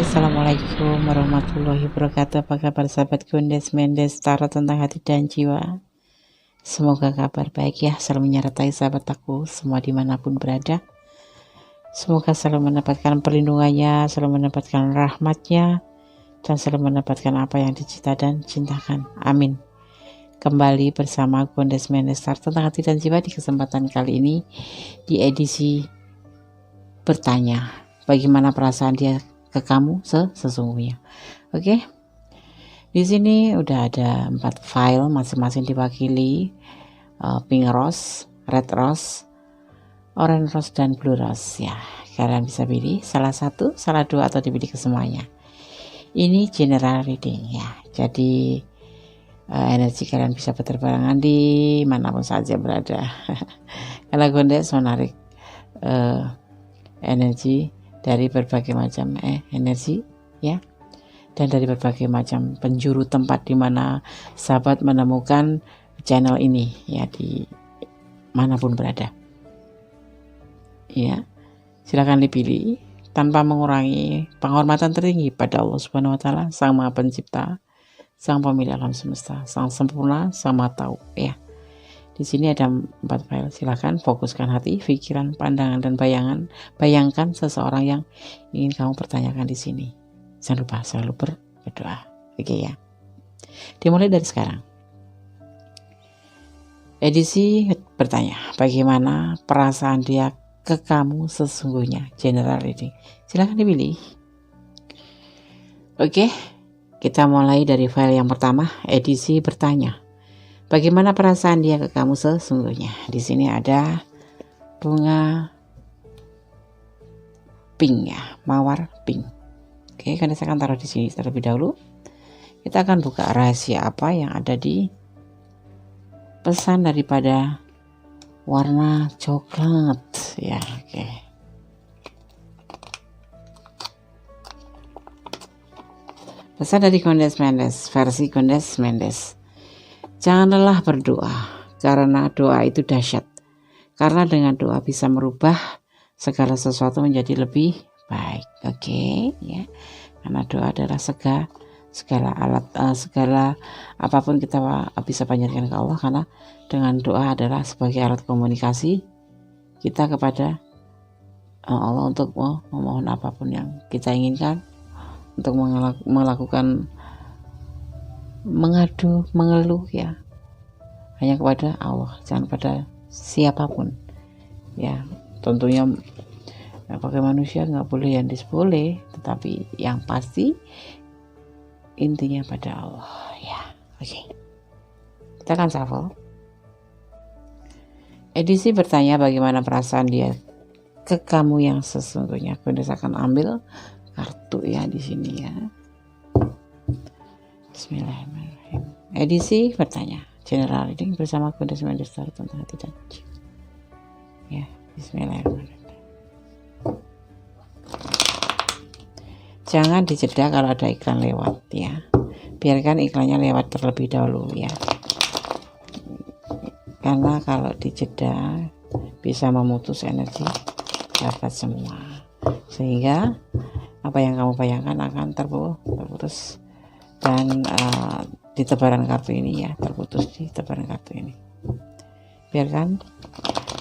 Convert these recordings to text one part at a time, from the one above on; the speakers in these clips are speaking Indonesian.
Assalamualaikum warahmatullahi wabarakatuh. Apa kabar sahabat Gondes Mendes Tarot tentang hati dan jiwa? Semoga kabar baik ya, selalu menyertai sahabat aku semua dimanapun berada. Semoga selalu mendapatkan perlindungannya, selalu mendapatkan rahmatnya, dan selalu mendapatkan apa yang dicita dan cintakan. Amin. Kembali bersama Gondes Mendes Tarot tentang hati dan jiwa di kesempatan kali ini di edisi bertanya, bagaimana perasaan dia ke kamu sesungguhnya. Oke. Di sini udah ada 4 file masing-masing diwakili pink rose, red rose, orange rose dan blue rose ya. Kalian bisa pilih salah satu, salah dua atau dipilih kesemuanya. Ini general reading ya. Jadi energi kalian bisa berterbangan di manapun saja berada. Kalau Gondes menarik energi dari berbagai macam energi ya, dan dari berbagai macam penjuru tempat di mana sahabat menemukan channel ini ya, di manapun berada ya. Silakan dipilih tanpa mengurangi penghormatan tertinggi pada Allah Subhanahu wa taala, Sang Maha Pencipta, Sang Pemilik alam semesta, Sang Sempurna, Sang Maha Tahu ya. Di sini ada 4 file. Silakan fokuskan hati, pikiran, pandangan, dan bayangkan seseorang yang ingin kamu pertanyakan di sini. Jangan lupa selalu berdoa. Oke ya. Dimulai dari sekarang. Edisi bertanya, bagaimana perasaan dia ke kamu sesungguhnya? General reading. Silakan dipilih. Oke, kita mulai dari file yang pertama, edisi bertanya. Bagaimana perasaan dia ke kamu sesungguhnya? Di sini ada bunga pink ya, mawar pink. Oke, kan saya akan taruh di sini terlebih dahulu. Kita akan buka rahasia apa yang ada di pesan daripada warna coklat ya. Oke. Pesan dari Gondes Mendes, versi Gondes Mendes. Jangan lelah berdoa, karena doa itu dahsyat. Karena dengan doa bisa merubah segala sesuatu menjadi lebih baik. Oke, ya. Karena doa adalah segala apapun kita bisa panjatkan ke Allah, karena dengan doa adalah sebagai alat komunikasi kita kepada Allah untuk memohon apapun yang kita inginkan, untuk melakukan mengadu, mengeluh ya, hanya kepada Allah, jangan pada siapapun ya. Tentunya pakai manusia nggak boleh, yang boleh, tetapi yang pasti intinya pada Allah ya. Oke, kita akan shuffle. Edisi bertanya, bagaimana perasaan dia ke kamu yang sesungguhnya. Gondes akan ambil kartu ya di sini ya. Bismillahirrahmanirrahim. Edisi bertanya, general reading bersama Gondes Mendes Tarot tentang hati dan jiwa. Ya, bismillahirrahmanirrahim. Jangan dijeda kalau ada iklan lewat ya. Biarkan iklannya lewat terlebih dahulu ya. Karena kalau dijeda bisa memutus energi dapat semua. Sehingga apa yang kamu bayangkan akan terputus. Dan di tebaran kartu ini ya, terputus di tebaran kartu ini. Biarkan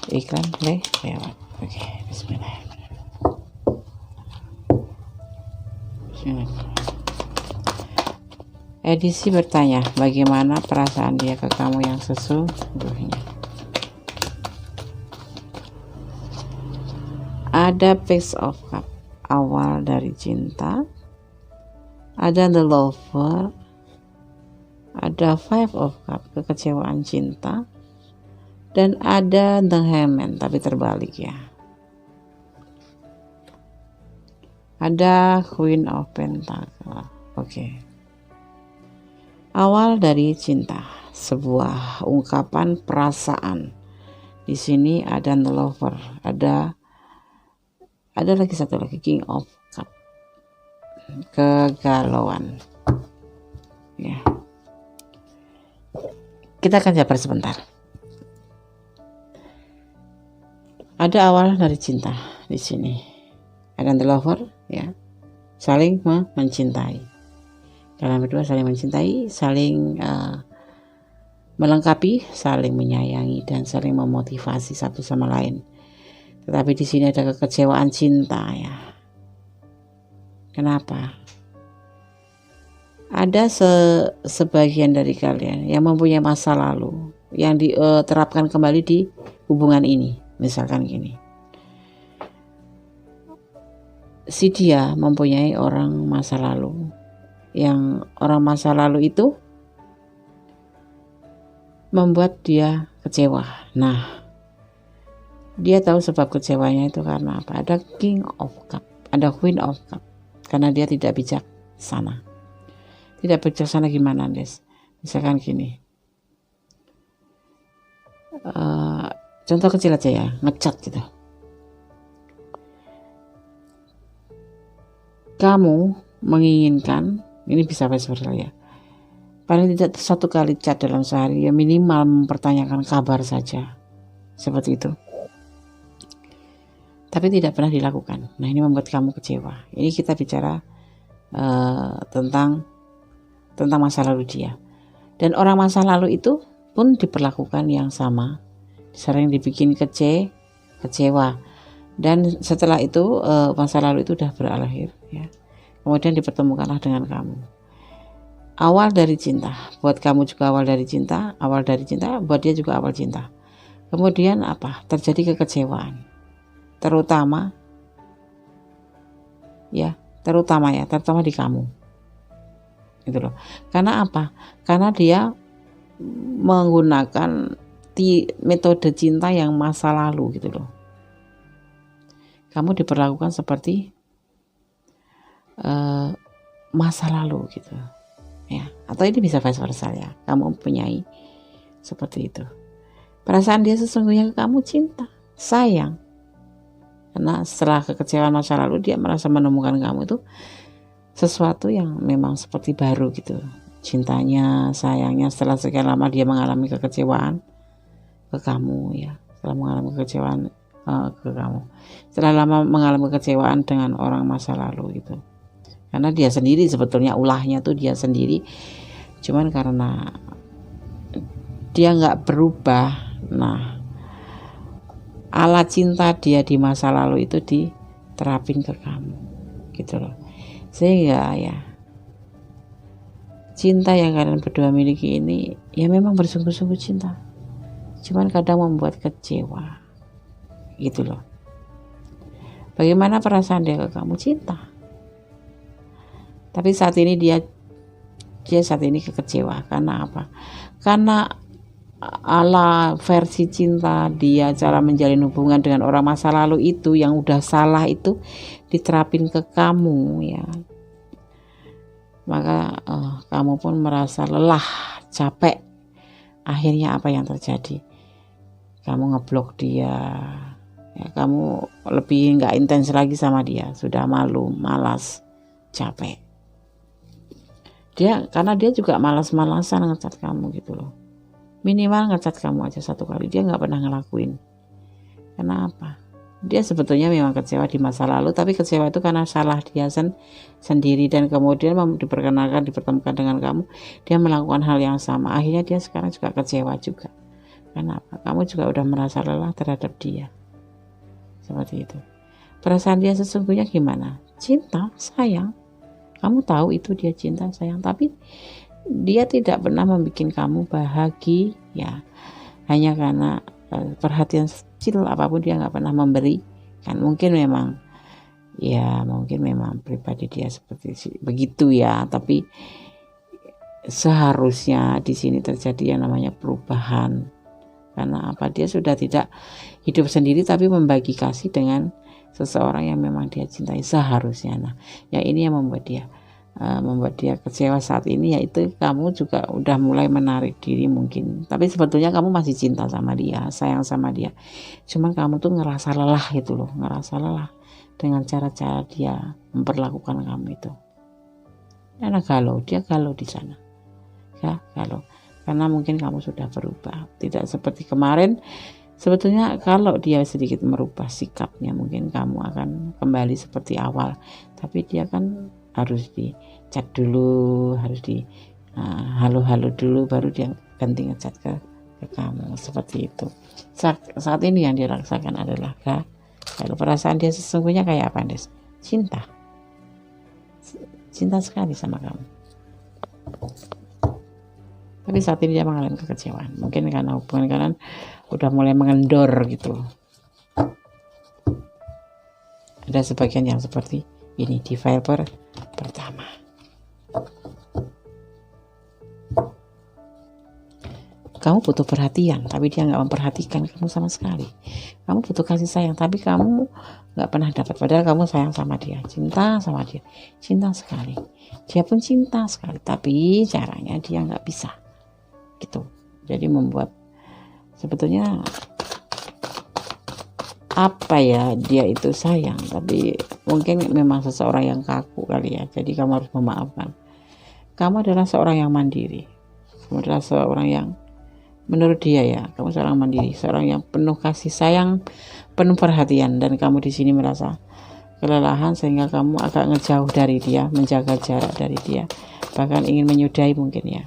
iklan lewat. Oke, bismillahirrahmanirrahim. Edisi bertanya, bagaimana perasaan dia ke kamu yang sesungguhnya. Ada Page of Cup, awal dari cinta. Ada The Lover, ada Five of Cup, kekecewaan cinta, dan ada The Hangman, tapi terbalik ya. Ada Queen of Pentacle. Oke. Awal dari cinta, sebuah ungkapan perasaan. Di sini ada The Lover, ada lagi satu lagi, King of Cup, kegalauan ya. Kita akan sabar sebentar. Ada awal dari cinta di sini. Ada The Lover ya. saling mencintai. Kalian berdua saling mencintai, saling melengkapi, saling menyayangi, dan saling memotivasi satu sama lain. Tetapi di sini ada kekecewaan cinta ya. Kenapa? Ada sebagian dari kalian yang mempunyai masa lalu yang diterapkan kembali di hubungan ini. Misalkan gini, si dia mempunyai orang masa lalu, yang orang masa lalu itu membuat dia kecewa. Nah, dia tahu sebab kecewanya itu karena apa? Ada King of Cup, ada Queen of Cup, karena dia tidak bijaksana. Tidak bijaksana gimana, Des? Misalkan gini, contoh kecil aja ya, ngecat gitu. Kamu menginginkan, ini bisa vice versa ya, paling tidak 1 kali chat dalam sehari, ya minimal mempertanyakan kabar saja, seperti itu. Tapi tidak pernah dilakukan. Nah, ini membuat kamu kecewa. Ini kita bicara tentang masa lalu dia. Dan orang masa lalu itu pun diperlakukan yang sama, sering dibikin kecewa. Dan setelah itu masa lalu itu udah berakhir ya. Kemudian dipertemukanlah dengan kamu. Awal dari cinta, buat kamu juga awal dari cinta, buat dia juga awal cinta. Kemudian apa? Terjadi kekecewaan. Terutama di kamu. Gitu loh. Karena apa? Karena dia menggunakan metode cinta yang masa lalu gitu loh. Kamu diperlakukan seperti masa lalu gitu ya, atau ini bisa vice versa ya, kamu mempunyai seperti itu. Perasaan dia sesungguhnya ke kamu cinta, sayang, karena setelah kekecewaan masa lalu dia merasa menemukan kamu itu sesuatu yang memang seperti baru gitu, cintanya, sayangnya. Setelah sekian lama dia mengalami kekecewaan ke kamu ya, setelah mengalami kekecewaan ke kamu, setelah lama mengalami kekecewaan dengan orang masa lalu gitu, karena dia sendiri sebetulnya ulahnya tuh dia sendiri, cuman karena dia nggak berubah. Nah, ala cinta dia di masa lalu itu diterapin ke kamu gitu loh, sehingga ya cinta yang kalian berdua miliki ini ya memang bersungguh-sungguh cinta, cuman kadang membuat kecewa gitu loh. Bagaimana perasaan dia ke kamu? Cinta. Tapi saat ini dia saat ini kekecewa. Karena apa? Karena ala versi cinta dia, cara menjalin hubungan dengan orang masa lalu itu yang udah salah itu diterapin ke kamu ya. Maka kamu pun merasa lelah, capek. Akhirnya apa yang terjadi? Kamu ngeblok dia. Ya, kamu lebih nggak intens lagi sama dia, sudah malu, malas, capek. Karena dia juga malas-malasan ngecat kamu gitu loh. Minimal ngecat kamu aja 1 kali, dia nggak pernah ngelakuin. Kenapa? Dia sebetulnya memang kecewa di masa lalu, tapi kecewa itu karena salah dia sendiri, dan kemudian dipertemukan dengan kamu, dia melakukan hal yang sama. Akhirnya dia sekarang juga kecewa juga. Kenapa? Kamu juga udah merasa lelah terhadap dia. Seperti itu. Perasaan dia sesungguhnya gimana? Cinta, sayang. Kamu tahu itu dia cinta, sayang, tapi dia tidak pernah membuat kamu bahagia. Hanya karena perhatian kecil apapun dia nggak pernah memberi. Kan mungkin memang pribadi dia seperti begitu ya, tapi seharusnya di sini terjadi yang namanya perubahan. Karena apa? Dia sudah tidak hidup sendiri tapi membagi kasih dengan seseorang yang memang dia cintai seharusnya. Nah, ya ini yang membuat dia kecewa saat ini, yaitu kamu juga udah mulai menarik diri mungkin. Tapi sebetulnya kamu masih cinta sama dia, sayang sama dia. Cuman kamu tuh ngerasa lelah gitu loh, dengan cara-cara dia memperlakukan kamu itu. Karena dia galau di sana. Ya, galau. Karena mungkin kamu sudah berubah, tidak seperti kemarin. Sebetulnya kalau dia sedikit merubah sikapnya, mungkin kamu akan kembali seperti awal. tapi dia kan harus dicat dulu, harus di halo-halo dulu, baru dia ganti ngecat ke kamu, seperti itu. Saat ini yang dia rasakan adalah kalau perasaan dia sesungguhnya kayak apa, Des? Cinta sekali sama kamu, tapi saat ini dia mengalami kekecewaan, mungkin karena hubungan kalian udah mulai mengendor gitu. Ada sebagian yang seperti ini di file pertama. Kamu butuh perhatian, tapi dia nggak memperhatikan kamu sama sekali. Kamu butuh kasih sayang, tapi kamu nggak pernah dapat. Padahal kamu sayang sama dia, cinta sama dia, cinta sekali. Dia pun cinta sekali, tapi caranya dia nggak bisa, gitu. Jadi membuat sebetulnya apa ya, dia itu sayang, tapi mungkin memang seseorang yang kaku kali ya. Jadi kamu harus memaafkan. Kamu adalah seorang yang mandiri. Kamu adalah seorang yang menurut dia ya, kamu seorang mandiri, seorang yang penuh kasih sayang, penuh perhatian, dan kamu di sini merasa kelelahan sehingga kamu agak ngejauh dari dia, menjaga jarak dari dia, bahkan ingin menyudahi mungkin ya.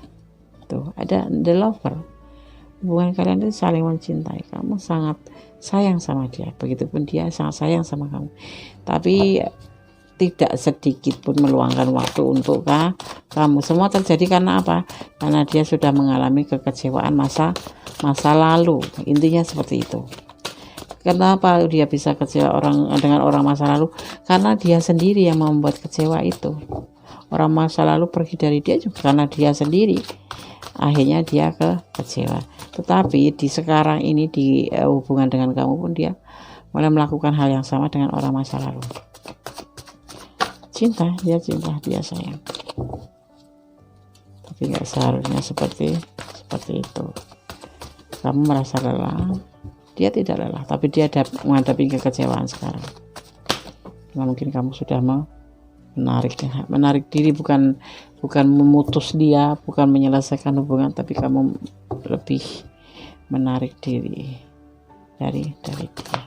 Tuh, ada the lover. Hubungan kalian itu saling mencintai, kamu sangat sayang sama dia, begitupun dia sangat sayang sama kamu. Tapi tidak sedikit pun meluangkan waktu untuk kamu. Semua terjadi karena apa? Karena dia sudah mengalami kekecewaan masa lalu. Intinya seperti itu. Kenapa dia bisa kecewa dengan orang masa lalu? Karena dia sendiri yang membuat kecewa itu. Orang masa lalu pergi dari dia juga karena dia sendiri. Akhirnya dia kecewa. Tetapi di sekarang ini, di hubungan dengan kamu pun, dia mulai melakukan hal yang sama dengan orang masa lalu. Cinta, dia sayang, tapi nggak seharusnya seperti itu. Kamu merasa lelah, dia tidak lelah, tapi dia menghadapi kekecewaan sekarang. Nah, mungkin kamu sudah menarik diri, bukan memutus dia, bukan menyelesaikan hubungan, tapi kamu lebih menarik diri dari dia.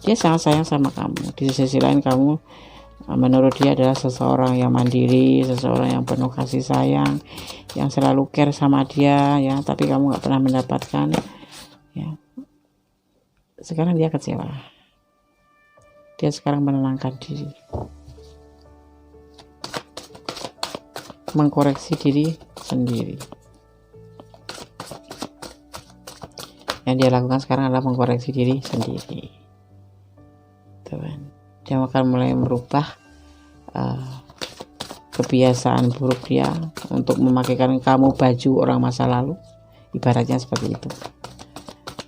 Dia sangat sayang sama kamu. Di sisi lain, kamu menurut dia adalah seseorang yang mandiri, seseorang yang penuh kasih sayang, yang selalu care sama dia ya, tapi kamu nggak pernah mendapatkan ya. Sekarang dia kecewa, dia sekarang menenangkan diri, mengkoreksi diri sendiri. Yang dia lakukan sekarang adalah mengkoreksi diri sendiri, teman. Dia akan mulai merubah kebiasaan buruk dia untuk memakaikan kamu baju orang masa lalu, ibaratnya seperti itu.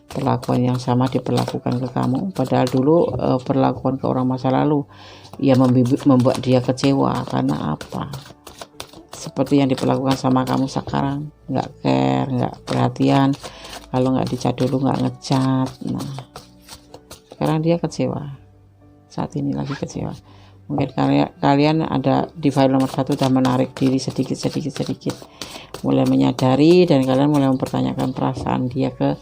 Perlakuan yang sama diperlakukan ke kamu, padahal dulu perlakuan ke orang masa lalu ya membuat dia kecewa. Karena apa? Seperti yang diperlakukan sama kamu sekarang, nggak care, nggak perhatian, kalau nggak dicat dulu, nggak ngecat. Nah, sekarang dia kecewa, saat ini lagi kecewa. Mungkin kalian ada di file nomor 1 sudah menarik diri sedikit, mulai menyadari, dan kalian mulai mempertanyakan perasaan dia ke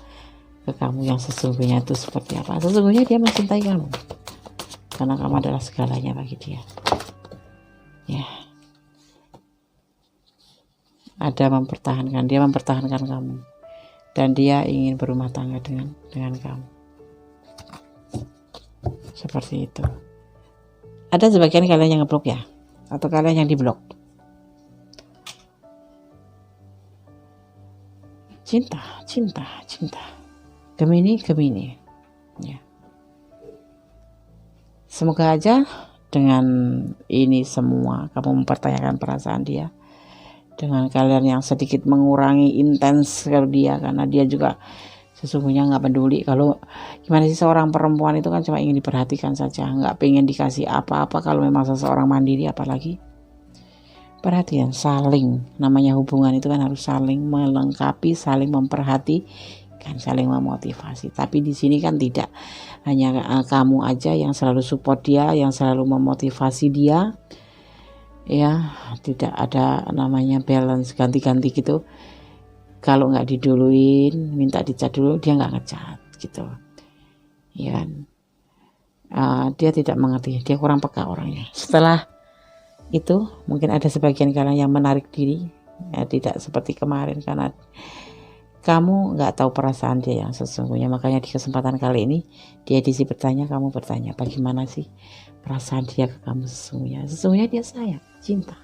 kamu yang sesungguhnya itu seperti apa. Sesungguhnya dia mencintai kamu karena kamu adalah segalanya bagi dia ya. Dia mempertahankan kamu, dan dia ingin berumah tangga dengan kamu, seperti itu. Ada sebagian kalian yang ngeblok ya, atau kalian yang diblok. Cinta. Gemini ya. Semoga aja dengan ini semua kamu mempertanyakan perasaan dia, dengan kalian yang sedikit mengurangi intens ke dia, karena dia juga sesungguhnya nggak peduli. Kalau gimana sih, seorang perempuan itu kan cuma ingin diperhatikan saja, nggak pengen dikasih apa-apa. Kalau memang seseorang mandiri, apalagi perhatian, saling. Namanya hubungan itu kan harus saling melengkapi, saling memperhatikan, saling memotivasi. Tapi di sini kan tidak hanya kamu aja yang selalu support dia, yang selalu memotivasi dia ya. Tidak ada namanya balance, ganti-ganti gitu. Kalau nggak diduluin, minta dicat dulu, dia nggak ngecat gitu ya kan. Dia tidak mengerti, dia kurang peka orangnya. Setelah itu mungkin ada sebagian kalian yang menarik diri, ya, tidak seperti kemarin karena kamu nggak tahu perasaan dia yang sesungguhnya. Makanya di kesempatan kali ini di edisi bertanya, kamu bertanya bagaimana sih perasaan dia ke kamu sesungguhnya. Sesungguhnya dia sayang, cinta,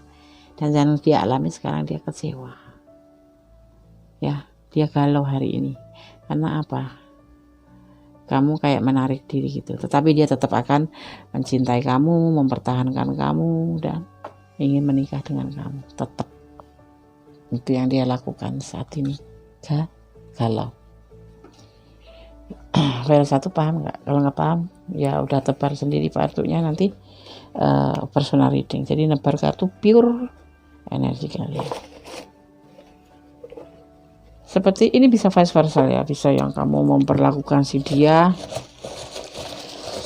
dan yang dia alami sekarang dia kecewa, ya, dia galau hari ini. Karena apa? Kamu kayak menarik diri gitu, tetapi dia tetap akan mencintai kamu, mempertahankan kamu, dan ingin menikah dengan kamu. Tetap itu yang dia lakukan saat ini. Galau. File 1 paham nggak? Kalau nggak paham ya udah tebar sendiri kartunya, nanti personal reading. Jadi nebar kartu pure energi kalian. Seperti ini bisa vice versa ya, bisa yang kamu memperlakukan si dia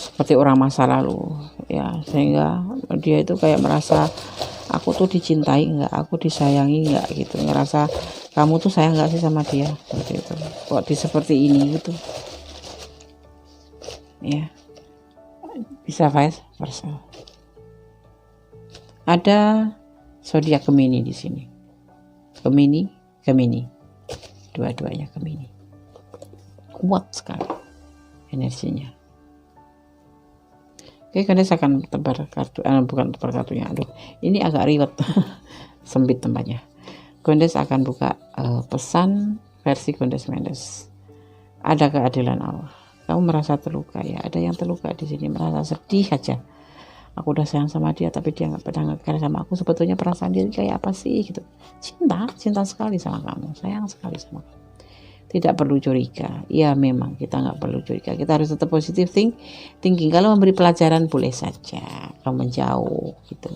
seperti orang masa lalu ya, sehingga dia itu kayak merasa aku tuh dicintai nggak, aku disayangi nggak gitu, ngerasa kamu tuh sayang nggak sih sama dia, seperti itu. Kok seperti ini gitu ya, bisa vice versa. Ada zodiak Gemini di sini, Gemini, dua-duanya Gemini, kuat sekali energinya. Oke, kalian akan tebar kartu, bukan tebar kartunya, aduh ini agak ribet sempit tempatnya. Gondes akan buka pesan versi Gondes Mendes. Ada keadilan Allah. Kamu merasa terluka ya, ada yang terluka di sini, merasa sedih aja. Aku udah sayang sama dia tapi dia nggak pernah nge-care sama aku. Sebetulnya perasaan dia kayak apa sih gitu? Cinta sekali sama kamu, sayang sekali sama kamu. Tidak perlu curiga. Ya memang kita nggak perlu curiga. Kita harus tetap positif thinking. Kalau memberi pelajaran boleh saja. Kalau menjauh gitu.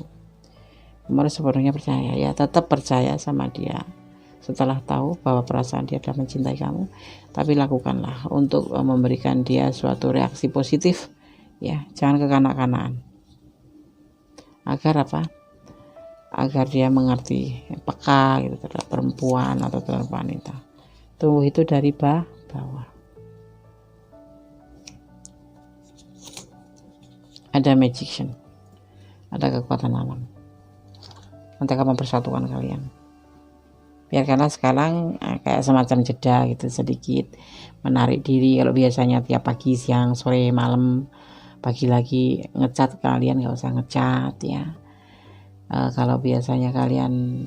Kamu harus sepenuhnya percaya ya. Tetap percaya sama dia. Setelah tahu bahwa perasaan dia adalah mencintai kamu, tapi lakukanlah untuk memberikan dia suatu reaksi positif. Ya, jangan kekanak-kanakan. Agar apa? Agar dia mengerti, peka gitu terhadap perempuan atau terhadap wanita. Tuh itu dari bawah. Ada magician, ada kekuatan alam. Nanti akan mempersatukan kalian. Biarkanlah sekarang kayak semacam jeda gitu, sedikit menarik diri. Kalau biasanya tiap pagi, siang, sore, malam, pagi lagi ngecat, kalian nggak usah ngecat ya. Kalau biasanya kalian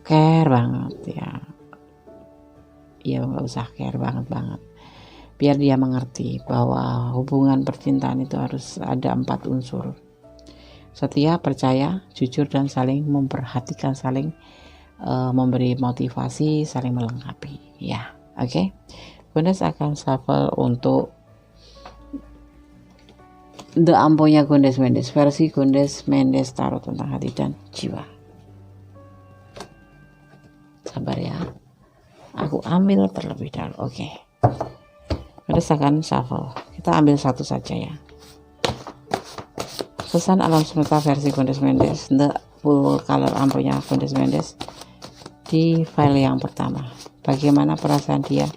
care banget ya nggak usah care banget. Biar dia mengerti bahwa hubungan percintaan itu harus ada 4 unsur: setia, percaya, jujur, dan saling memperhatikan, saling memberi motivasi, saling melengkapi ya. Oke. Gondes akan shuffle untuk The Amponya Gondes Mendes, versi Gondes Mendes Tarot tentang hati dan jiwa. Sabar ya, aku ambil terlebih dahulu. Oke. Gondes akan shuffle, kita ambil satu saja ya. Pesan alam semesta versi Gondes Mendes, The Full Color Amponya Gondes Mendes. Di file yang pertama, bagaimana perasaan dia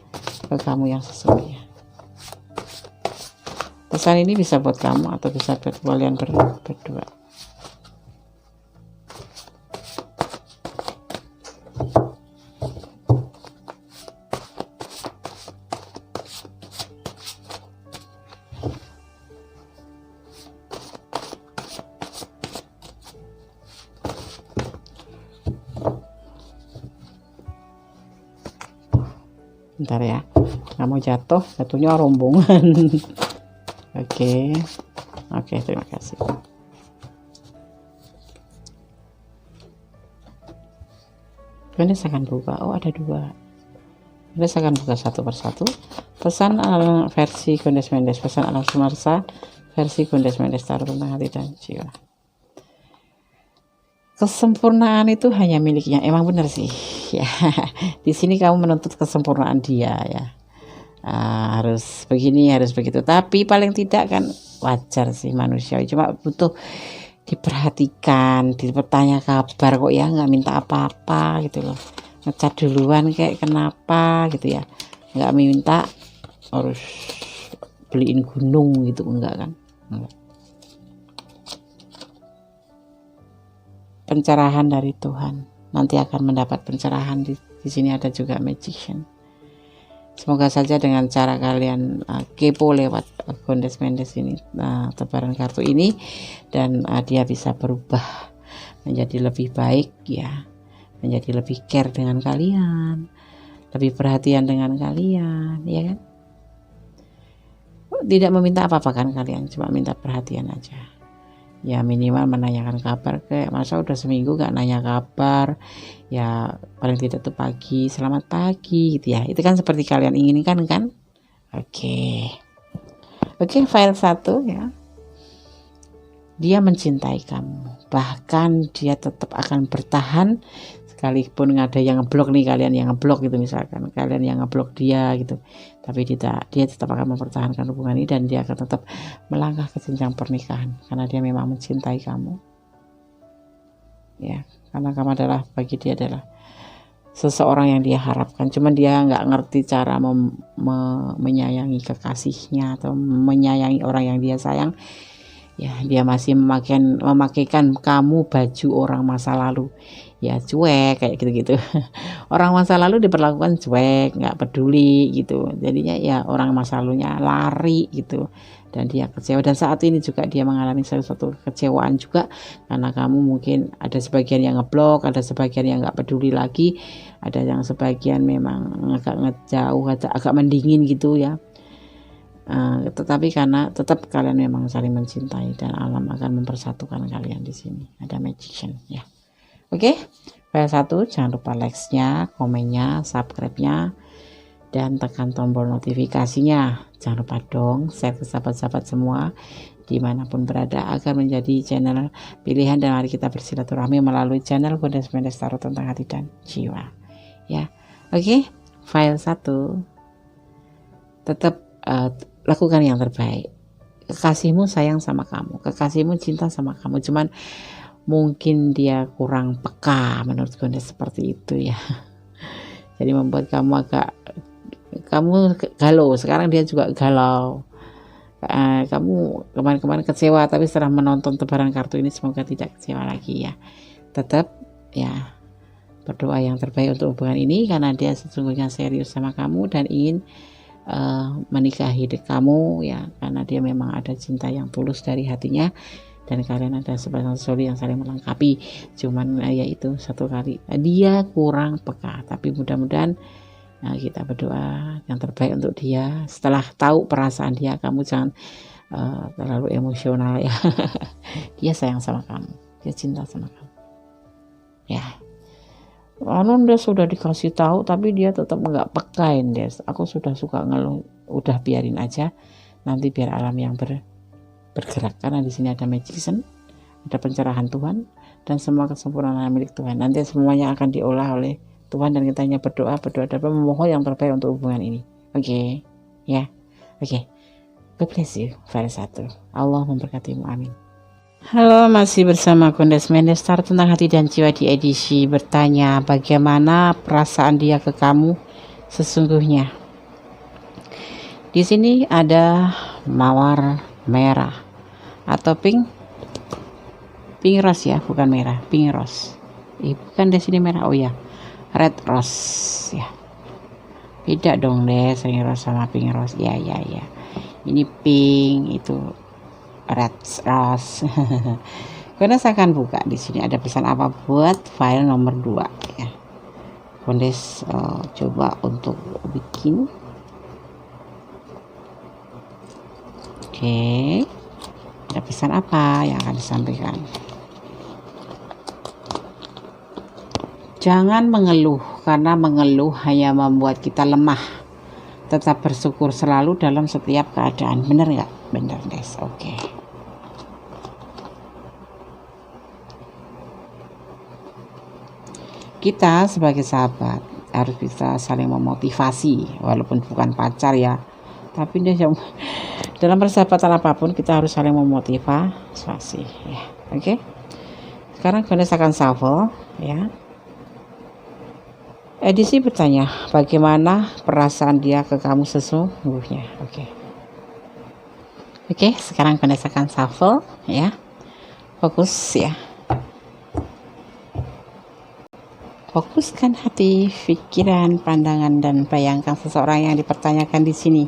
ke kamu yang sesungguhnya. Pesan ini bisa buat kamu atau bisa buat kalian berdua. Bentar ya, nggak mau jatuhnya rombongan. Oke, terima kasih. Gondes akan buka, ada 2. Gondes akan buka satu persatu. Pesan alam versi Gondes Mendes, pesan alam semesta versi Gondes Mendes Tarot tentang hati dan jiwa. Kesempurnaan itu hanya miliknya, emang benar sih ya. Di sini kamu menuntut kesempurnaan dia ya, harus begini, harus begitu, tapi paling tidak kan wajar sih manusia, cuma butuh diperhatikan, dipertanya kabar kok ya, nggak minta apa-apa gitu loh, ngecat duluan kayak kenapa gitu ya, nggak minta harus beliin gunung gitu, enggak kan. Pencerahan dari Tuhan. Nanti akan mendapat pencerahan. Di sini ada juga magician. Semoga saja dengan cara kalian kepo lewat Gondes Mendes ini, tebaran kartu ini, dan dia bisa berubah menjadi lebih baik ya, menjadi lebih care dengan kalian, lebih perhatian dengan kalian, ya kan? Tidak meminta apa-apa kan kalian, cuma minta perhatian aja. Ya minimal menanyakan kabar, kayak masa udah seminggu gak nanya kabar, ya paling tidak tuh pagi, selamat pagi gitu ya. Itu kan seperti kalian inginkan kan? Oke, file 1 ya. Dia mencintai kamu, bahkan dia tetap akan bertahan sekalipun ada yang ngeblok nih, kalian yang ngeblok gitu, misalkan kalian yang ngeblok dia gitu, tapi dia tetap akan mempertahankan hubungan ini, dan dia akan tetap melangkah ke jenjang pernikahan karena dia memang mencintai kamu ya, karena kamu adalah, bagi dia adalah seseorang yang dia harapkan. Cuman dia nggak ngerti cara menyayangi kekasihnya atau menyayangi orang yang dia sayang ya. Dia masih memakaikan kamu baju orang masa lalu ya, cuek kayak gitu-gitu. Orang masa lalu diperlakukan cuek, nggak peduli gitu, jadinya ya orang masa lalunya lari gitu, dan dia kecewa. Dan saat ini juga dia mengalami suatu kekecewaan juga, karena kamu mungkin ada sebagian yang ngeblok, ada sebagian yang nggak peduli lagi, ada yang sebagian memang agak ngejauh, agak mendingin gitu ya. Tetapi karena tetap kalian memang saling mencintai, dan alam akan mempersatukan kalian di sini. Ada magician ya. Oke, file 1, jangan lupa like-nya, komennya, subscribe-nya, dan tekan tombol notifikasinya. Jangan lupa dong share ke sahabat-sahabat semua dimanapun berada, agar menjadi channel pilihan, dan mari kita bersilaturahmi melalui channel Gondes Mendes Tarot tentang hati dan jiwa ya. Oke, file 1, tetap lakukan yang terbaik. Kekasihmu sayang sama kamu, kekasihmu cinta sama kamu, cuman mungkin dia kurang peka, menurut Gondes seperti itu ya. Jadi membuat kamu galau. Sekarang dia juga galau. Kamu kemarin-kemarin kecewa, tapi setelah menonton tebaran kartu ini semoga tidak kecewa lagi ya. Tetap ya berdoa yang terbaik untuk hubungan ini, karena dia sesungguhnya serius sama kamu dan ingin menikahi kamu ya, karena dia memang ada cinta yang tulus dari hatinya, dan kalian ada sepasang soli yang saling melengkapi. Cuman ya itu, satu kali dia kurang peka, tapi mudah-mudahan kita berdoa yang terbaik untuk dia. Setelah tahu perasaan dia, kamu jangan terlalu emosional ya. Dia sayang sama kamu, dia cinta sama kamu ya. Dia sudah dikasih tahu tapi dia tetap nggak pekain, Des. Aku sudah suka ngeluh, udah biarin aja, nanti biar alam yang bergerak, karena di sini ada magician, ada pencerahan Tuhan, dan semua kesempurnaan milik Tuhan. Nanti semuanya akan diolah oleh Tuhan, dan kita hanya berdoa dan memohon yang terbaik untuk hubungan ini. Oke, ya. Oke. God bless you. File 1. Allah memberkatimu. Amin. Halo, masih bersama Gondes Mendes Tarot tentang hati dan jiwa di edisi bertanya, bagaimana perasaan dia ke kamu sesungguhnya. Di sini ada mawar merah atau pink rose ya, bukan merah, pink rose. Bukan di sini merah, oh ya, red rose ya. Beda dong deh, pink rose sama pink rose. Ya. Ini pink, itu red rose. Gondes akan buka di sini ada pesan apa buat file nomor 2 ya. Gondes coba untuk bikin. Oke. Ada pesan apa yang akan disampaikan? Jangan mengeluh, karena mengeluh hanya membuat kita lemah. Tetap bersyukur selalu dalam setiap keadaan. Bener nggak? Bener, guys. Oke. Kita sebagai sahabat harus bisa saling memotivasi, walaupun bukan pacar ya, tapi dalam persahabatan apapun kita harus saling memotivasi ya. Oke. Sekarang Gondes akan shuffle ya. Edisi bertanya, bagaimana perasaan dia ke kamu sesungguhnya. Oke. Oke, sekarang Kondes akan shuffle ya. Fokus ya. Fokuskan hati, pikiran, pandangan, dan bayangkan seseorang yang dipertanyakan di sini.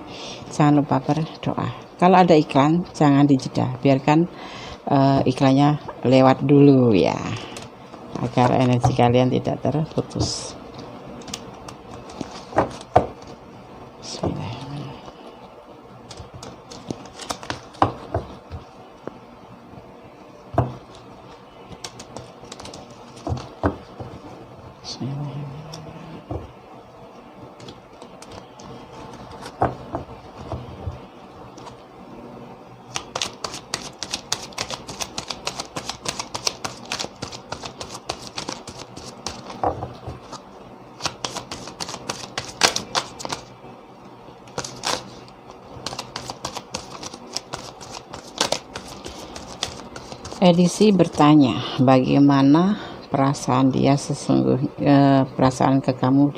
Jangan lupa berdoa. Kalau ada iklan, jangan dijeda. Biarkan iklannya lewat dulu ya, agar energi kalian tidak terputus. Edisi bertanya, bagaimana perasaan dia sesungguhnya, perasaan ke kamu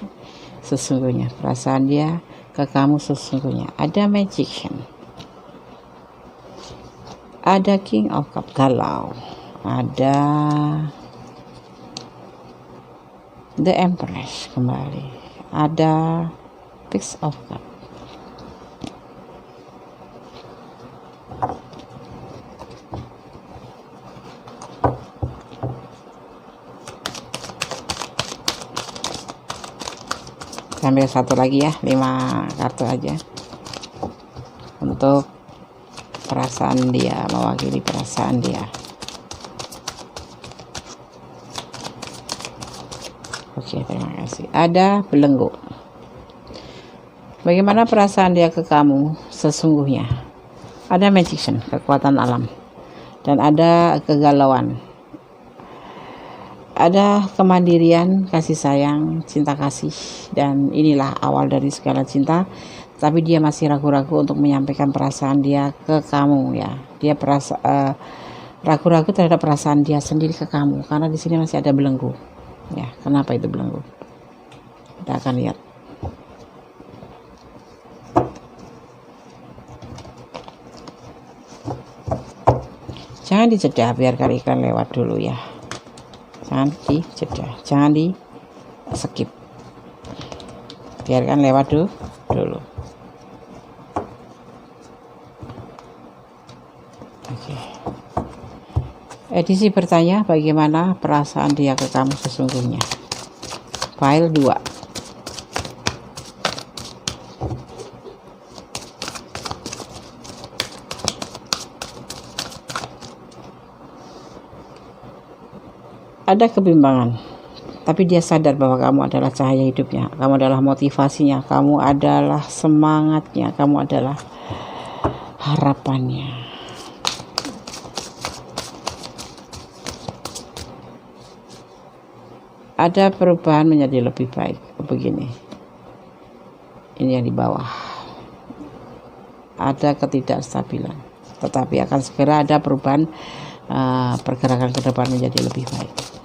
sesungguhnya, perasaan dia ke kamu sesungguhnya. Ada Magician, ada King of Cup galau, ada The Empress kembali, ada Page of Cup. Ambil satu lagi ya, 5 kartu aja untuk perasaan dia, mewakili perasaan dia. Oke, terima kasih. Ada belenggu, bagaimana perasaan dia ke kamu sesungguhnya. Ada Magician, kekuatan alam, dan ada kegalauan. Ada kemandirian, kasih sayang, cinta kasih, dan inilah awal dari segala cinta. Tapi dia masih ragu-ragu untuk menyampaikan perasaan dia ke kamu ya. Dia ragu-ragu terhadap perasaan dia sendiri ke kamu karena di sini masih ada belenggu. Ya, kenapa itu belenggu? Kita akan lihat. Jangan dijeda, biarkan iklan lewat dulu ya. Jangan dijeda, jangan di skip, biarkan lewat dulu. Oke. Edisi bertanya, bagaimana perasaan dia ke kamu sesungguhnya. File 2. Ada kebimbangan, tapi dia sadar bahwa kamu adalah cahaya hidupnya, kamu adalah motivasinya, kamu adalah semangatnya, kamu adalah harapannya. Ada perubahan menjadi lebih baik, begini. Ini yang di bawah. Ada ketidakstabilan, tetapi akan segera ada perubahan, pergerakan ke depan menjadi lebih baik.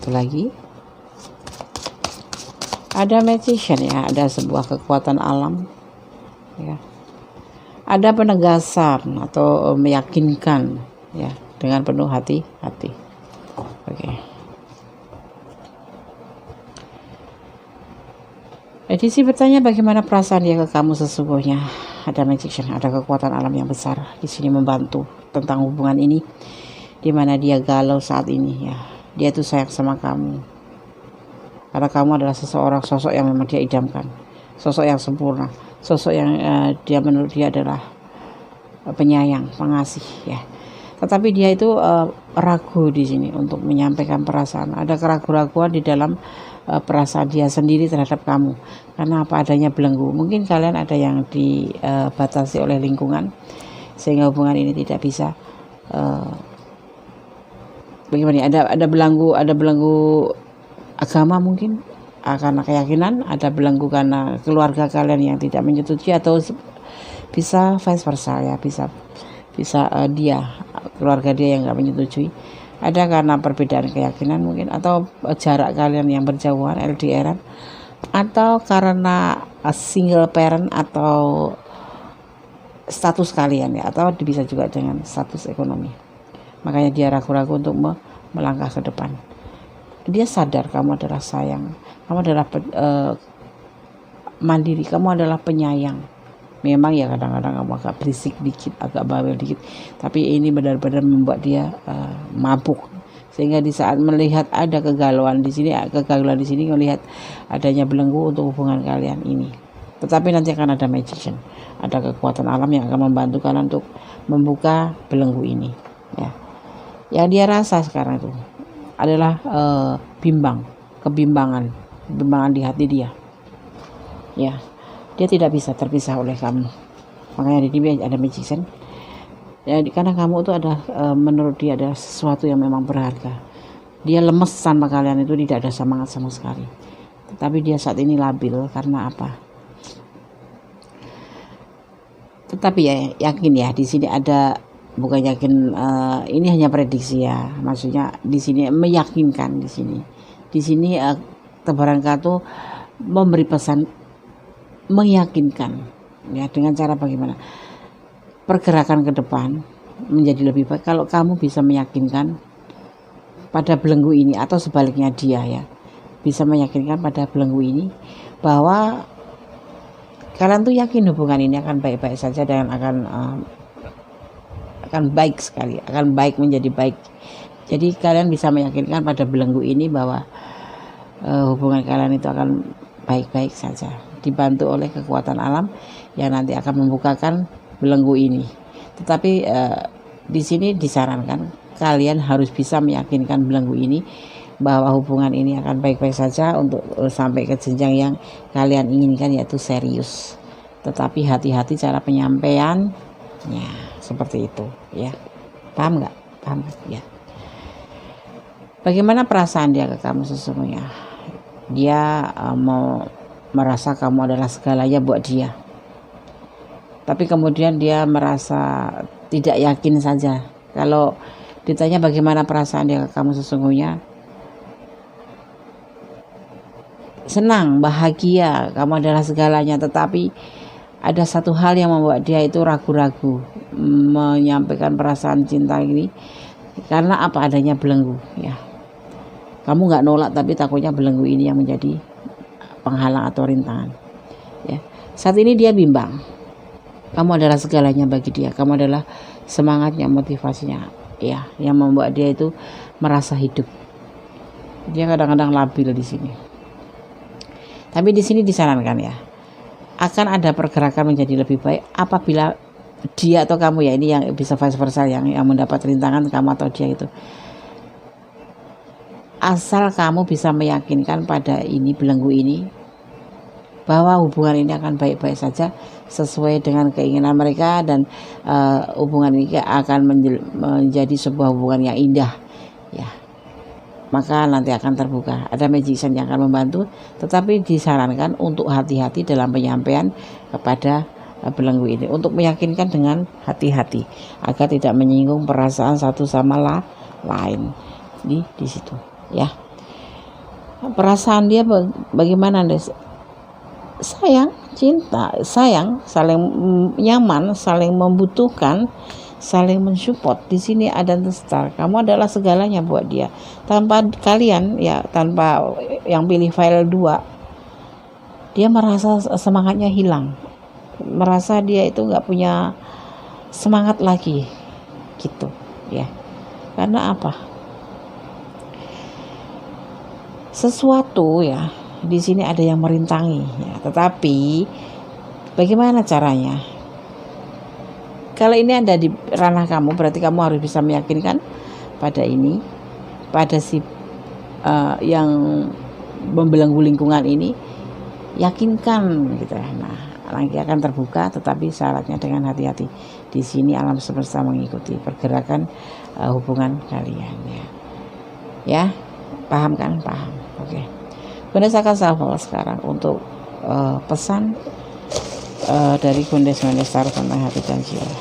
Lagi ada Magician ya, ada sebuah kekuatan alam ya, ada penegasan atau meyakinkan ya, dengan penuh hati-hati. Oke. Edisi bertanya, bagaimana perasaan dia ke kamu sesungguhnya. Ada Magician, ada kekuatan alam yang besar di sini membantu tentang hubungan ini, di mana dia galau saat ini ya. Dia tuh sayang sama kamu karena kamu adalah sosok yang memang dia idamkan, sosok yang sempurna, sosok yang dia menurut dia adalah penyayang, pengasih ya. Tetapi dia itu ragu di sini untuk menyampaikan perasaan. Ada keraguan-raguan di dalam perasaan dia sendiri terhadap kamu karena apa adanya belenggu. Mungkin kalian ada yang dibatasi oleh lingkungan sehingga hubungan ini tidak bisa bagaimana, ada belenggu agama, mungkin karena keyakinan, ada belenggu karena keluarga kalian yang tidak menyetujui, atau bisa vice versa ya, bisa dia, keluarga dia yang nggak menyetujui. Ada karena perbedaan keyakinan mungkin, atau jarak kalian yang berjauhan, LDR, atau karena single parent atau status kalian ya, atau bisa juga dengan status ekonomi. Makanya dia ragu-ragu untuk melangkah ke depan. Dia sadar kamu adalah sayang, kamu adalah mandiri, kamu adalah penyayang. Memang ya kadang-kadang kamu agak berisik dikit, agak bawel dikit, tapi ini benar-benar membuat dia mabuk. Sehingga di saat melihat ada kegagalan di sini melihat adanya belenggu untuk hubungan kalian ini. Tetapi nanti akan ada magician, ada kekuatan alam yang akan membantu kalian untuk membuka belenggu ini. Ya, yang dia rasa sekarang itu adalah kebimbangan di hati dia. Ya, dia tidak bisa terpisah oleh kamu. Makanya di sini ada magician. Ya, karena kamu itu ada menurut dia adalah sesuatu yang memang berharga. Dia lemes sama kalian itu, tidak ada semangat sama sekali. Tetapi dia saat ini labil karena apa? Tetapi ya yakin ya, di sini ada, bukan yakin, ini hanya prediksi ya. Maksudnya di sini meyakinkan di sini. Di sini tebaran kartu memberi pesan meyakinkan ya, dengan cara bagaimana? Pergerakan ke depan menjadi lebih baik kalau kamu bisa meyakinkan pada belenggu ini, atau sebaliknya dia ya bisa meyakinkan pada belenggu ini bahwa kalian tuh yakin hubungan ini akan baik-baik saja dan akan baik sekali, akan baik menjadi baik. Jadi kalian bisa meyakinkan pada belenggu ini bahwa hubungan kalian itu akan baik-baik saja, dibantu oleh kekuatan alam yang nanti akan membukakan belenggu ini. Tetapi di sini disarankan kalian harus bisa meyakinkan belenggu ini bahwa hubungan ini akan baik-baik saja untuk sampai ke jenjang yang kalian inginkan, yaitu serius. Tetapi hati-hati cara penyampaiannya, seperti itu ya. Paham nggak? Paham ya. Bagaimana perasaan dia ke kamu sesungguhnya? Dia mau merasa kamu adalah segalanya buat dia. Tapi kemudian dia merasa tidak yakin saja. Kalau ditanya bagaimana perasaan dia ke kamu sesungguhnya, senang, bahagia, kamu adalah segalanya. Tetapi ada satu hal yang membuat dia itu ragu-ragu menyampaikan perasaan cinta ini, karena apa? Adanya belenggu ya. Kamu nggak nolak, tapi takutnya belenggu ini yang menjadi penghalang atau rintangan ya. Saat ini dia bimbang. Kamu adalah segalanya bagi dia, kamu adalah semangatnya, motivasinya ya, yang membuat dia itu merasa hidup. Dia kadang-kadang labil di sini. Tapi di sini disarankan ya, akan ada pergerakan menjadi lebih baik apabila dia atau kamu ya, ini yang bisa vice versa, yang mendapat rintangan kamu atau dia itu. Asal kamu bisa meyakinkan pada ini belenggu ini bahwa hubungan ini akan baik-baik saja sesuai dengan keinginan mereka, dan hubungan ini akan menjadi sebuah hubungan yang indah ya. Maka nanti akan terbuka, ada magician yang akan membantu. Tetapi disarankan untuk hati-hati dalam penyampaian kepada belenggu ini, untuk meyakinkan dengan hati-hati agar tidak menyinggung perasaan satu sama lain di situ ya. Perasaan dia bagaimana, Des? Sayang, cinta, sayang, saling nyaman, saling membutuhkan, saling mensupport. Di sini ada The Star. Kamu adalah segalanya buat dia. Tanpa kalian ya, tanpa yang pilih file 2, dia merasa semangatnya hilang, merasa dia itu nggak punya semangat lagi gitu ya. Karena apa? Sesuatu ya, di sini ada yang merintangi ya. Tetapi bagaimana caranya? Kalau ini ada di ranah kamu, berarti kamu harus bisa meyakinkan pada ini, pada si yang membelenggu lingkungan ini, yakinkan gitu ya. Nah, nanti akan terbuka, tetapi syaratnya dengan hati-hati. Di sini alam semesta mengikuti pergerakan hubungan kalian ya. Ya, paham kan? Paham. Oke. Gondes akan shuffle sekarang untuk pesan dari Gondes Star tentang hati dan jiwa.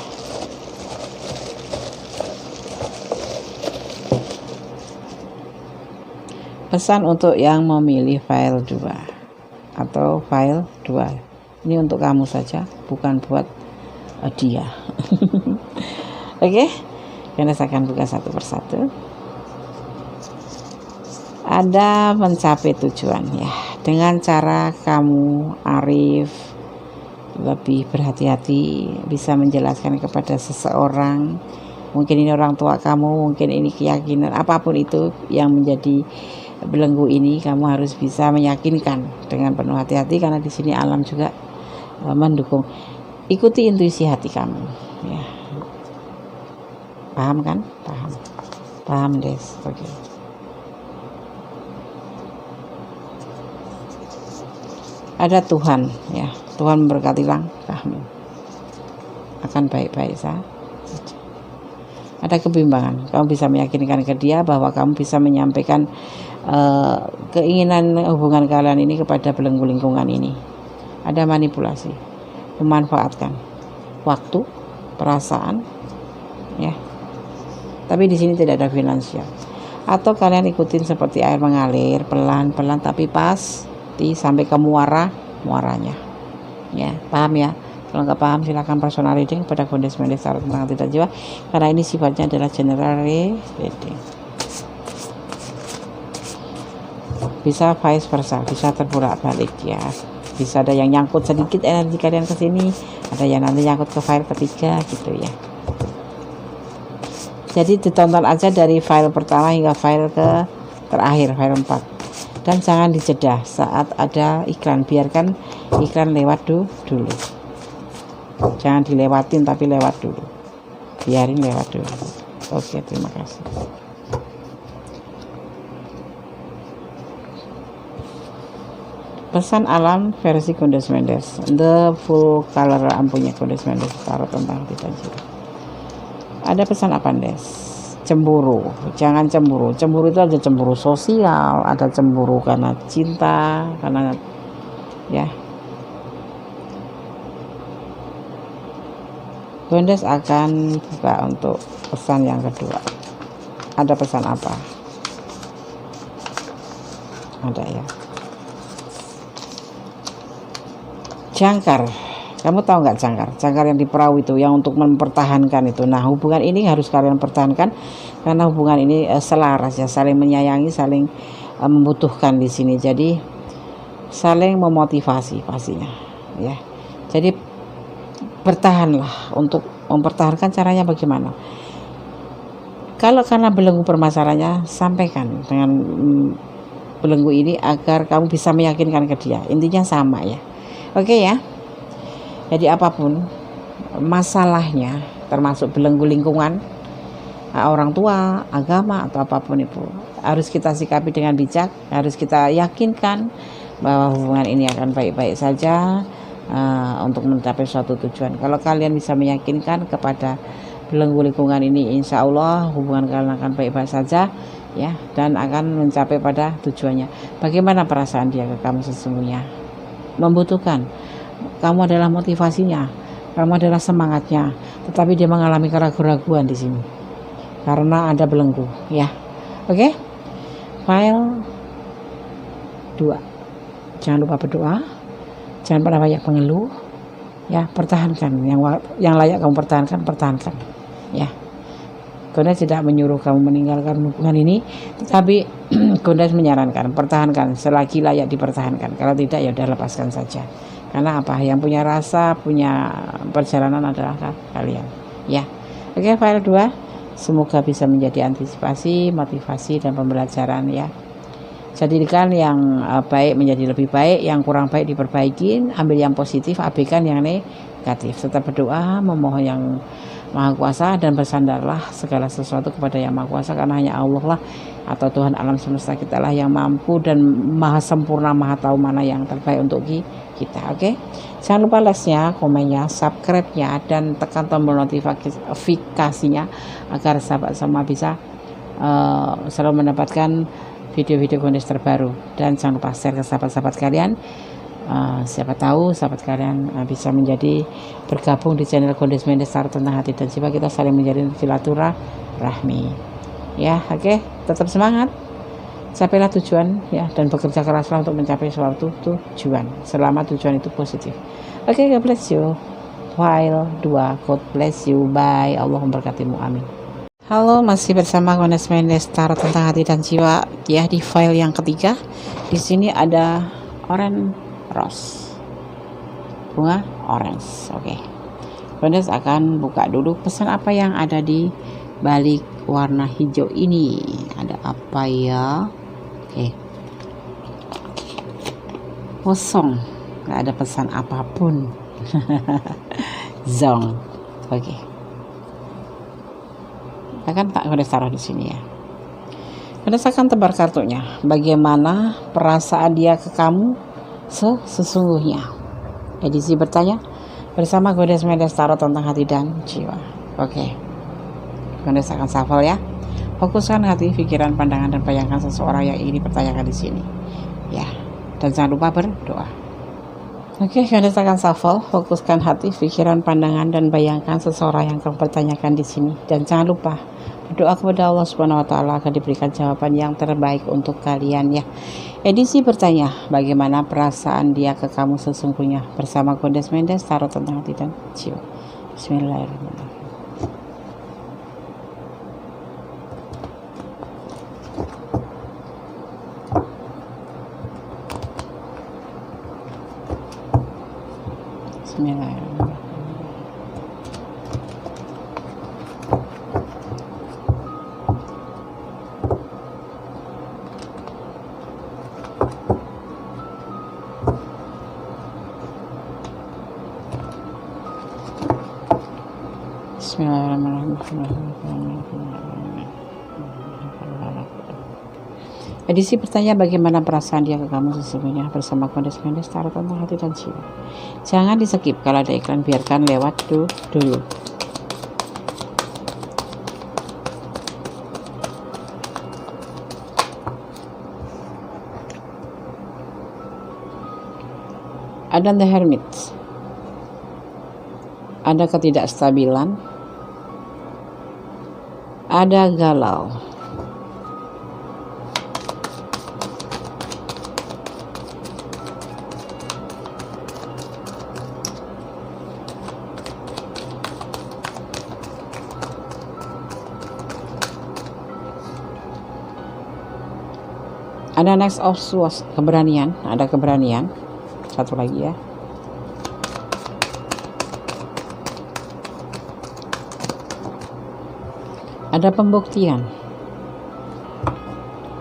Pesan untuk yang memilih file 2. atau file 2. Ini untuk kamu saja, bukan buat dia. Oke, Gandes akan buka satu persatu. Ada mencapai tujuan ya, dengan cara kamu arif, lebih berhati-hati, bisa menjelaskan kepada seseorang, mungkin ini orang tua kamu, mungkin ini keyakinan, apapun itu yang menjadi belenggu ini, kamu harus bisa meyakinkan dengan penuh hati-hati, karena di sini alam juga mendukung. Ikuti intuisi hati kamu ya. Paham kan? Paham Des. Oke. Ada Tuhan ya, Tuhan memberkati langkahmu, akan baik-baik saja. Ada kebimbangan, kamu bisa meyakinkan ke dia bahwa kamu bisa menyampaikan keinginan hubungan kalian ini kepada belenggu lingkungan ini. Ada manipulasi, memanfaatkan waktu, perasaan, ya. Tapi di sini tidak ada finansial. Atau kalian ikutin seperti air mengalir, pelan-pelan tapi pasti sampai ke muaranya. Ya, paham ya? Kalau nggak paham silakan personal reading kepada Gandes Tarot tentang hati dan jiwa, karena ini sifatnya adalah general reading. Bisa vice versa, bisa terbolak balik ya, bisa ada yang nyangkut sedikit energi kalian ke sini, ada yang nanti nyangkut ke file ketiga gitu ya. Jadi ditonton aja dari file pertama hingga file ke terakhir, file 4, dan jangan dijeda saat ada iklan, biarkan iklan lewat dulu, jangan dilewatin tapi lewat dulu, biarin lewat dulu. Oke, terima kasih. Pesan alam versi Gandes, the full color ampunya Gandes Tarot tentang hati dan jiwa. Ada pesan apa Des? Cemburu, jangan cemburu. Cemburu itu ada cemburu sosial, ada cemburu karena cinta, karena ya. Gandes akan buka untuk pesan yang kedua. Ada pesan apa? Ada ya. Jangkar, kamu tahu nggak jangkar yang di perahu itu, yang untuk mempertahankan itu. Nah, hubungan ini harus kalian pertahankan, karena hubungan ini selaras ya, saling menyayangi, saling membutuhkan di sini. Jadi saling memotivasi pastinya ya. Jadi bertahanlah. Untuk mempertahankan caranya bagaimana? Kalau karena belenggu permasalahannya, sampaikan dengan belenggu ini agar kamu bisa meyakinkan ke dia. Intinya sama ya. Oke ya. Jadi apapun masalahnya, termasuk belenggu lingkungan, orang tua, agama, atau apapun itu, harus kita sikapi dengan bijak, harus kita yakinkan bahwa hubungan ini akan baik-baik saja untuk mencapai suatu tujuan. Kalau kalian bisa meyakinkan kepada belenggu lingkungan ini, insya Allah hubungan kalian akan baik-baik saja ya, dan akan mencapai pada tujuannya. Bagaimana perasaan dia ke kamu sesungguhnya? Membutuhkan, kamu adalah motivasinya, kamu adalah semangatnya, tetapi dia mengalami keraguan-keraguan di sini karena ada belenggu ya. Oke, file 2, jangan lupa berdoa, jangan pernah banyak mengeluh ya, pertahankan yang layak kamu pertahankan ya. Gandes tidak menyuruh kamu meninggalkan hubungan ini, tetapi Gandes menyarankan pertahankan selagi layak dipertahankan. Kalau tidak ya udah lepaskan saja. Karena apa? Yang punya rasa, punya perjalanan adalah kalian. Ya. Oke, file 2. Semoga bisa menjadi antisipasi, motivasi dan pembelajaran ya. Jadikan yang baik menjadi lebih baik, yang kurang baik diperbaikin, ambil yang positif, abaikan yang negatif. Tetap berdoa, memohon yang Maha Kuasa, dan bersandarlah segala sesuatu kepada yang Maha Kuasa, karena hanya Allah lah, atau Tuhan alam semesta kita lah yang mampu dan maha sempurna, maha tahu mana yang terbaik untuk kita. Oke, jangan lupa like-nya, komennya, subscribe-nya, dan tekan tombol notifikasinya agar sahabat semua bisa selalu mendapatkan video-video Gandes terbaru. Dan jangan lupa share ke sahabat-sahabat kalian. Siapa tahu sahabat kalian bisa menjadi bergabung di channel Gandes Tarot tentang hati dan jiwa. Kita saling menjadi silaturahmi ya. Oke, tetap semangat, Capailah tujuan ya, dan bekerja keraslah untuk mencapai suatu tujuan selama tujuan itu positif. Oke, God bless you. File 2, God bless you, bye, Allah memberkatimu, amin. Halo, masih bersama Gones Mendes Tarot tentang hati dan jiwa ya. Di file yang ketiga, di sini ada orange rose, bunga orange. Oke, Gones akan buka dulu pesan apa yang ada di balik warna hijau ini. Ada apa ya? Oke, kosong, nggak ada pesan apapun. Zong. Oke, akan tak Gones taruh di sini ya. Gones akan tebar kartunya. Bagaimana perasaan dia ke kamu sesungguhnya? Edisi bertanya bersama Gones Mendes Tarot tentang hati dan jiwa. Oke, Gones akan shuffle ya. Fokuskan hati, pikiran, pandangan, dan bayangkan seseorang yang ingin dipertanyakan di sini. Ya, dan jangan lupa berdoa. Oke, Gones akan shuffle. Fokuskan hati, pikiran, pandangan, dan bayangkan seseorang yang kamu pertanyakan di sini. Dan jangan lupa berdoa kepada Allah Subhanahu Wa Taala akan diberikan jawaban yang terbaik untuk kalian ya. Edisi bertanya, bagaimana perasaan dia ke kamu sesungguhnya? Bersama Gones Mendes Tarot tentang hati dan jiwa. Bismillahirrahmanirrahim. Bismillahirrahmanirrahim. Edisi bertanya bagaimana perasaan dia ke kamu sesungguhnya bersama Gones Mendes Tarot tentang hati dan jiwa. Jangan di skip, kalau ada iklan biarkan lewat dulu. Ada The Hermit, ada ketidakstabilan, ada galau, ada Next of Swords, keberanian, ada keberanian. Satu lagi ya. Ada pembuktian.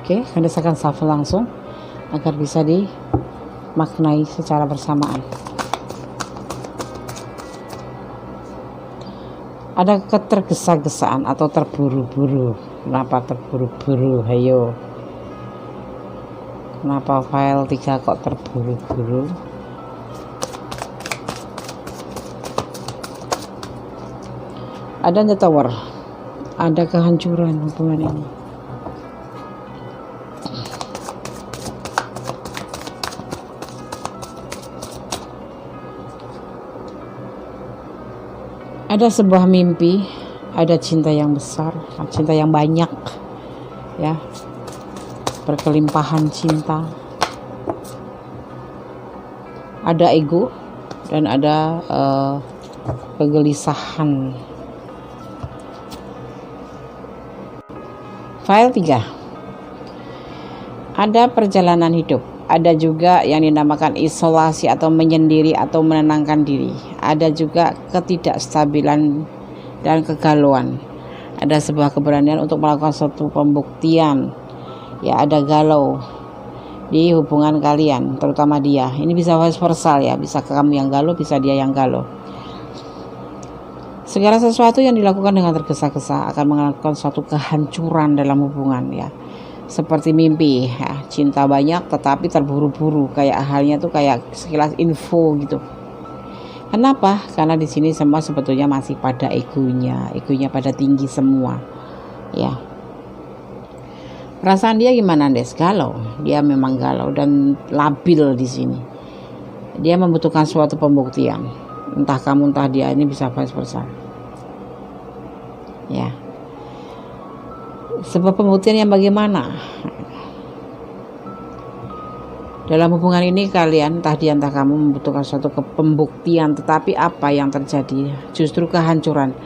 Oke, Gones akan shuffle langsung agar bisa dimaknai secara bersamaan. Ada ketergesa-gesaan atau terburu-buru. Kenapa terburu-buru? Hayo. Kenapa file 3 kok terburu-buru? Ada The Tower, ada kehancuran hubungan ini. Ada sebuah mimpi, ada cinta yang besar, cinta yang banyak ya, berkelimpahan cinta. Ada ego dan ada kegelisahan. File 3, ada perjalanan hidup, ada juga yang dinamakan isolasi atau menyendiri atau menenangkan diri, ada juga ketidakstabilan dan kegalauan, ada sebuah keberanian untuk melakukan suatu pembuktian ya, ada galau di hubungan kalian, terutama dia. Ini bisa vice versa ya, bisa kamu yang galau, bisa dia yang galau. Segala sesuatu yang dilakukan dengan tergesa-gesa akan melakukan suatu kehancuran dalam hubungan ya. Seperti mimpi ya, cinta banyak tetapi terburu-buru, kayak halnya tuh kayak sekilas info gitu. Kenapa? Karena di sini semua sebetulnya masih pada egonya pada tinggi semua ya. Perasaan dia gimana, Des? Galau. Dia memang galau dan labil di sini. Dia membutuhkan suatu pembuktian. Entah kamu entah dia, ini bisa vice versa. Ya. Sebuah pembuktian yang bagaimana? Dalam hubungan ini kalian entah dia entah kamu membutuhkan suatu pembuktian, tetapi apa yang terjadi? Justru kehancuran.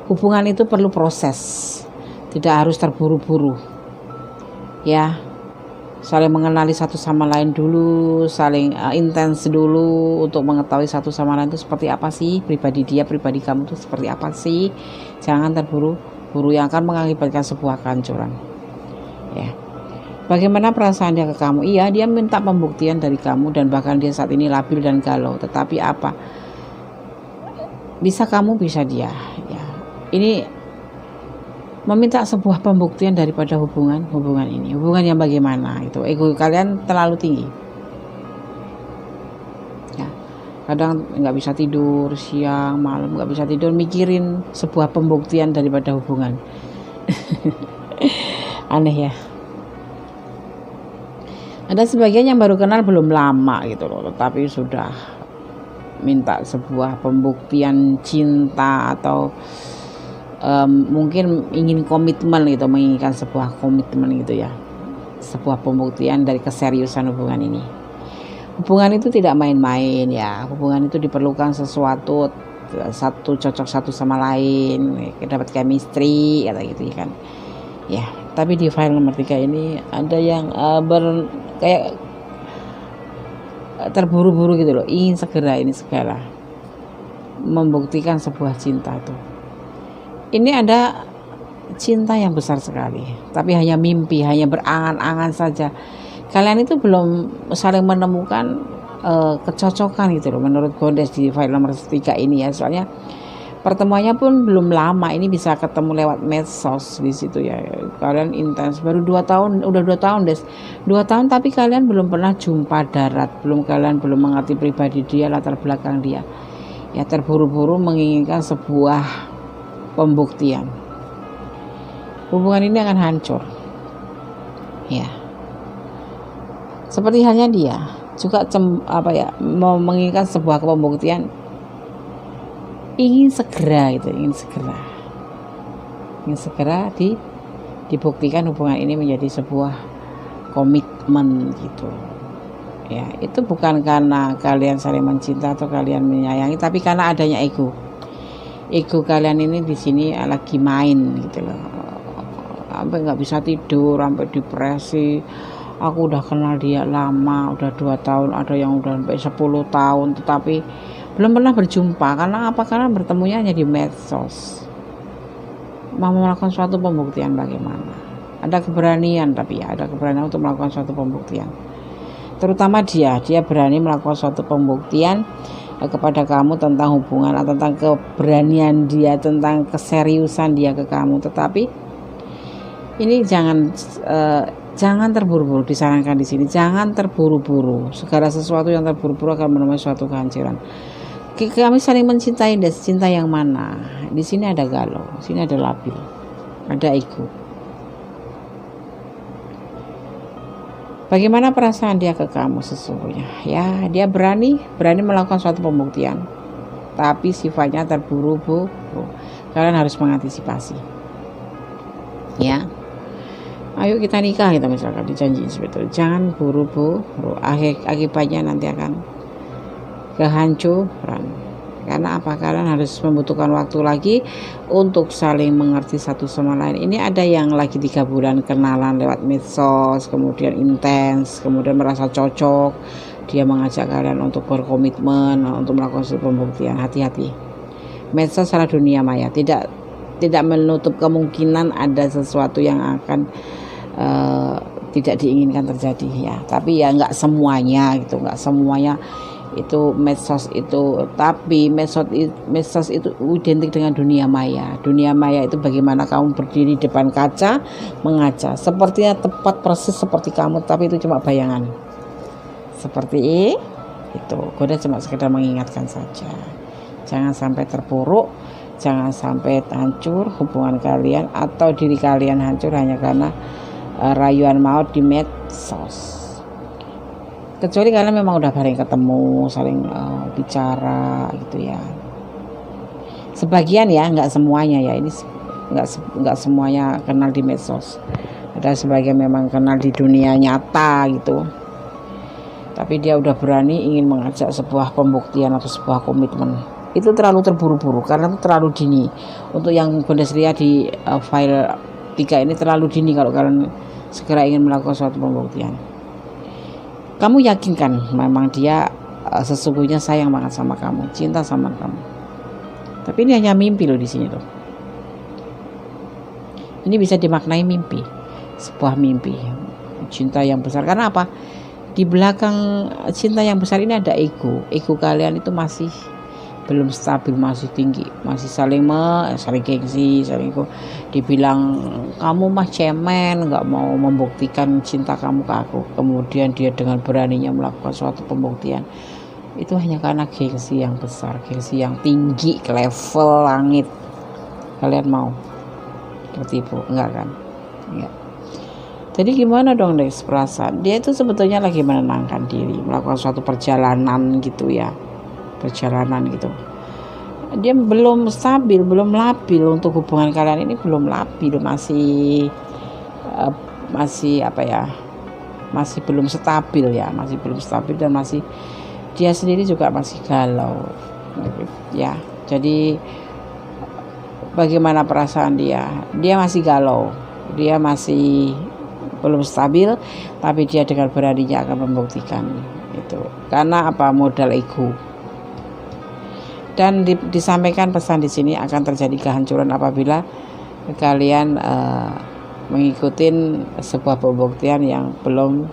Hubungan itu perlu proses, tidak harus terburu-buru. Ya, saling mengenali satu sama lain dulu, saling intens dulu untuk mengetahui satu sama lain itu seperti apa sih, pribadi dia, pribadi kamu itu seperti apa sih. Jangan terburu-buru yang akan mengakibatkan sebuah kehancuran. Ya. Bagaimana perasaan dia ke kamu? Iya, dia minta pembuktian dari kamu dan bahkan dia saat ini labil dan galau. Tetapi apa? Bisa kamu, bisa dia. Ya. Ini meminta sebuah pembuktian daripada hubungan ini. Hubungan yang bagaimana? Itu ego kalian terlalu tinggi. Ya. Kadang nggak bisa tidur siang, malam nggak bisa tidur mikirin sebuah pembuktian daripada hubungan. Aneh ya. Ada sebagian yang baru kenal belum lama gitu loh, tetapi sudah minta sebuah pembuktian cinta atau mungkin ingin komitmen gitu, menginginkan sebuah komitmen gitu ya, sebuah pembuktian dari keseriusan hubungan ini. Hubungan itu tidak main-main ya, hubungan itu diperlukan sesuatu satu cocok satu sama lain, dapat chemistry kata gitu ya kan. Ya, tapi di file nomor 3 ini ada yang kayak terburu-buru gitu loh, ingin segera membuktikan sebuah cinta tuh. Ini ada cinta yang besar sekali, tapi hanya mimpi, hanya berangan-angan saja. Kalian itu belum saling menemukan kecocokan gitu loh menurut Gondes di file nomor 3 ini ya. Soalnya pertemuannya pun belum lama, ini bisa ketemu lewat medsos di situ ya. Kalian intens baru 2 tahun, udah 2 tahun Des. 2 tahun tapi kalian belum pernah jumpa darat, kalian belum mengerti pribadi dia, latar belakang dia. Ya terburu-buru menginginkan sebuah pembuktian. Hubungan ini akan hancur. Ya. Seperti halnya dia juga menginginkan sebuah pembuktian, ingin segera dibuktikan hubungan ini menjadi sebuah komitmen gitu ya. Itu bukan karena kalian saling mencinta atau kalian menyayangi, tapi karena adanya ego kalian ini di sini lagi main gitu loh, sampai nggak bisa tidur, sampai depresi. Aku udah kenal dia lama, udah 2 tahun, ada yang udah sampai 10 tahun, tetapi belum pernah berjumpa. Karena apa? Karena bertemunya hanya di medsos. Mau melakukan suatu pembuktian bagaimana? Ada keberanian, tapi ya ada keberanian untuk melakukan suatu pembuktian. Terutama dia berani melakukan suatu pembuktian kepada kamu tentang hubungan, atau tentang keberanian dia, tentang keseriusan dia ke kamu. Tetapi ini jangan terburu-buru, disarankan di sini jangan terburu-buru. Segala sesuatu yang terburu-buru akan menemui suatu kehancuran. Kami saling mencintai, dan cinta yang mana? Di sini ada galau, di sini ada labil, ada ego. Bagaimana perasaan dia ke kamu sesungguhnya? Ya, dia berani melakukan suatu pembuktian, tapi sifatnya terburu-buru. Kalian harus mengantisipasi. Ya. Ayo kita nikah gitu misalkan, dijanjiin seperti itu. Jangan buru-buru, akibatnya nanti akan kehancuran. Karena apa? Kalian harus membutuhkan waktu lagi untuk saling mengerti satu sama lain. Ini ada yang lagi 3 bulan kenalan lewat medsos, kemudian intens, kemudian merasa cocok. Dia mengajak kalian untuk berkomitmen, untuk melakukan suatu pembuktian. Hati-hati. Medsos adalah dunia maya. Tidak menutup kemungkinan ada sesuatu yang akan tidak diinginkan terjadi ya. Tapi ya nggak semuanya gitu, nggak semuanya itu medsos itu. Tapi medsos itu identik dengan dunia maya. Dunia maya itu bagaimana kamu berdiri di depan kaca mengaca, sepertinya tepat persis seperti kamu, tapi itu cuma bayangan. Seperti itu. Goda cuma sekedar mengingatkan saja. Jangan sampai terpuruk, jangan sampai hancur hubungan kalian atau diri kalian hancur hanya karena rayuan maut di medsos. Kecuali kalian memang udah bareng ketemu, saling bicara gitu ya. Sebagian ya, nggak semuanya ya. Ini nggak semuanya kenal di medsos. Ada sebagian memang kenal di dunia nyata gitu. tapi dia udah berani ingin mengajak sebuah pembuktian atau sebuah komitmen. Itu terlalu terburu-buru karena itu terlalu dini. Untuk yang Bundesliga di file 3 ini terlalu dini kalau kalian segera ingin melakukan suatu pembuktian. Kamu yakin kan memang dia sesungguhnya sayang banget sama kamu, cinta sama kamu. Tapi ini hanya mimpi loh di sini loh. Ini bisa dimaknai mimpi, sebuah mimpi, cinta yang besar. Karena apa? Di belakang cinta yang besar ini ada ego. Ego kalian itu masih belum stabil, masih tinggi, masih saling gengsi, saling dibilang kamu mah cemen, nggak mau membuktikan cinta kamu ke aku. Kemudian dia dengan beraninya melakukan suatu pembuktian. Itu hanya karena gengsi yang besar, gengsi yang tinggi, ke level langit. Kalian mau tertipu? Enggak kan? Enggak. Jadi gimana dong Dex perasaan? Dia itu sebetulnya lagi menenangkan diri, melakukan suatu perjalanan gitu ya. Perjalanan gitu. Dia belum stabil, belum labil untuk hubungan kalian ini, belum labil, masih apa ya? Masih belum stabil ya, masih belum stabil dan masih dia sendiri juga masih galau. Ya. Jadi bagaimana perasaan dia? Dia masih galau. Dia masih belum stabil, tapi dia dengan beraninya akan membuktikan itu. Karena apa? Modal ego. Dan disampaikan pesan di sini akan terjadi kehancuran apabila kalian mengikuti sebuah pembuktian yang belum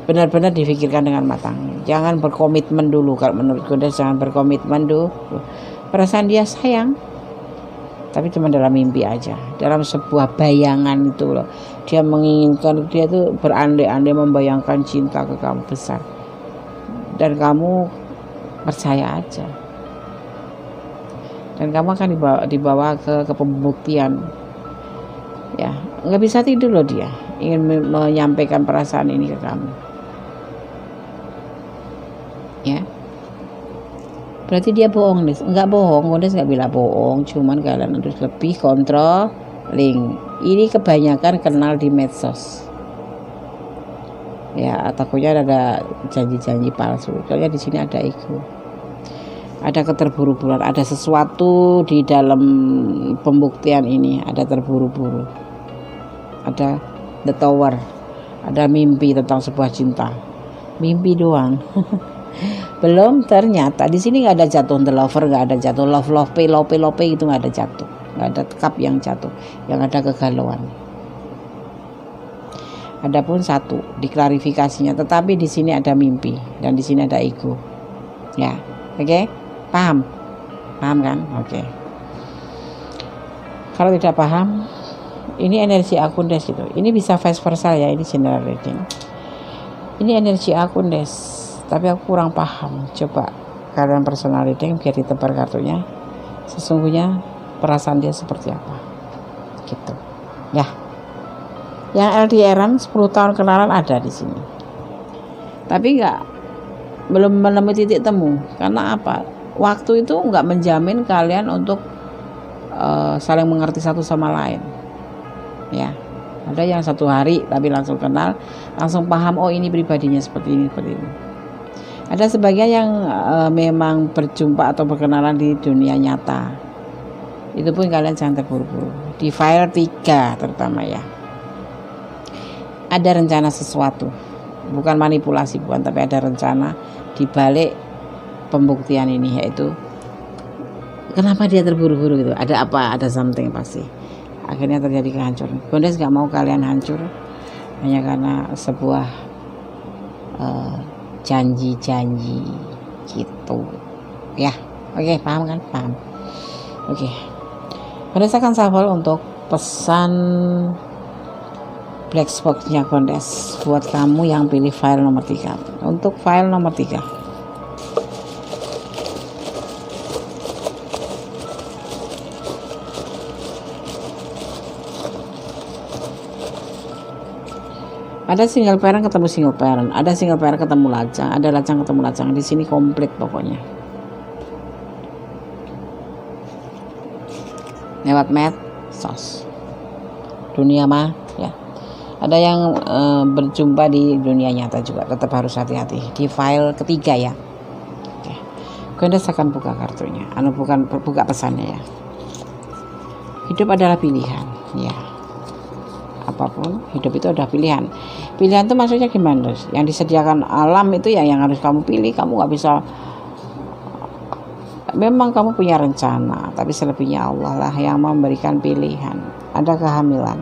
benar-benar difikirkan dengan matang. Jangan berkomitmen dulu. Kalau menurut gue jangan berkomitmen dulu. Perasaan dia sayang, tapi cuma dalam mimpi aja, dalam sebuah bayangan itu loh. Dia menginginkan, dia tuh berandai-andai membayangkan cinta ke kamu besar, dan kamu percaya aja, dan kamu akan dibawa ke pembuktian. Ya, nggak bisa tidur loh dia, ingin menyampaikan perasaan ini ke kamu. Ya, berarti dia bohong nih? Enggak bohong, Kondes nggak bilang bohong, cuman kalian harus lebih controlling. Ini kebanyakan kenal di medsos. Ya, takutnya ada janji-janji palsu. Soalnya di sini ada ego, ada keterburu-buruan, ada sesuatu di dalam pembuktian ini, ada terburu-buru, ada the tower, ada mimpi tentang sebuah cinta, mimpi doang. Belum, ternyata di sini nggak ada jatuh the lover, nggak ada jatuh love lope itu, nggak ada jatuh, nggak ada cup yang jatuh, yang ada kegalauan. Adapun satu diklarifikasinya, tetapi di sini ada mimpi dan di sini ada ego. Ya, oke, paham kan? Oke. Kalau tidak paham, ini energi akun des itu. Ini bisa vice versa ya, ini general reading. Ini energi akun des, tapi aku kurang paham. Coba kalian personal reading biar ditebar kartunya. Sesungguhnya perasaan dia seperti apa? Gitu. Ya. Yang LDRan 10 tahun kenalan ada di sini. Tapi belum menemui titik temu. Karena apa? Waktu itu nggak menjamin kalian untuk saling mengerti satu sama lain. Ya. Ada yang 1 hari tapi langsung kenal, langsung paham, oh ini pribadinya seperti ini, seperti ini. Ada sebagian yang memang berjumpa atau berkenalan di dunia nyata. Itu pun kalian jangan terburu-buru. Di file 3 terutama ya. Ada rencana sesuatu, bukan manipulasi, bukan, tapi ada rencana di balik pembuktian ini, yaitu kenapa dia terburu-buru gitu, ada apa, ada something pasti. Akhirnya terjadi kehancuran. Kondes gak mau kalian hancur hanya karena sebuah janji-janji gitu ya. Oke, paham kan? Paham. Oke. Kondes akan shuffle untuk pesan black box-nya Kondes buat kamu yang pilih file nomor 3. Untuk file nomor 3, ada single parent ketemu single parent, ada single parent ketemu lajang, ada lajang ketemu lajang. Di sini komplit pokoknya. Lewat medsos, dunia mah ya. Ada yang berjumpa di dunia nyata juga, tetap harus hati-hati di file ketiga ya. Oke. Gondes akan buka kartunya, bukan buka pesannya ya. Hidup adalah pilihan ya. Apapun hidup itu ada pilihan. Pilihan itu maksudnya gimana? Yang disediakan alam itu ya yang harus kamu pilih. Kamu nggak bisa. Memang kamu punya rencana, tapi selebihnya Allah lah yang memberikan pilihan. Ada kehamilan,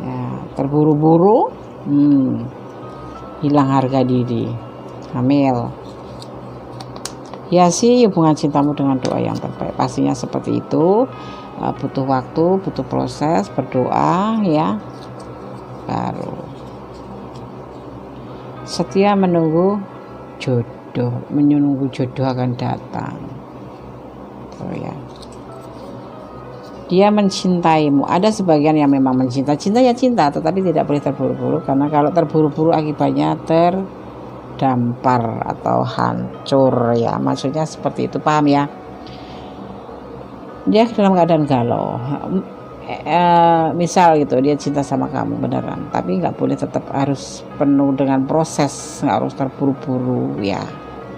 ya, terburu-buru, hilang harga diri, hamil. Hiasi hubungan cintamu dengan doa yang terbaik. Pastinya seperti itu. Butuh waktu, butuh proses, berdoa ya. Baru setia menunggu jodoh, menunggu jodoh akan datang. Oh ya. Dia mencintaimu. Ada sebagian yang memang mencinta. Cinta ya cinta, tetapi tidak boleh terburu-buru, karena kalau terburu-buru akibatnya terdampar atau hancur ya. Maksudnya seperti itu, paham ya? Dia dalam keadaan galau. Misal gitu, dia cinta sama kamu beneran, tapi nggak boleh, tetap harus penuh dengan proses, nggak harus terburu-buru ya.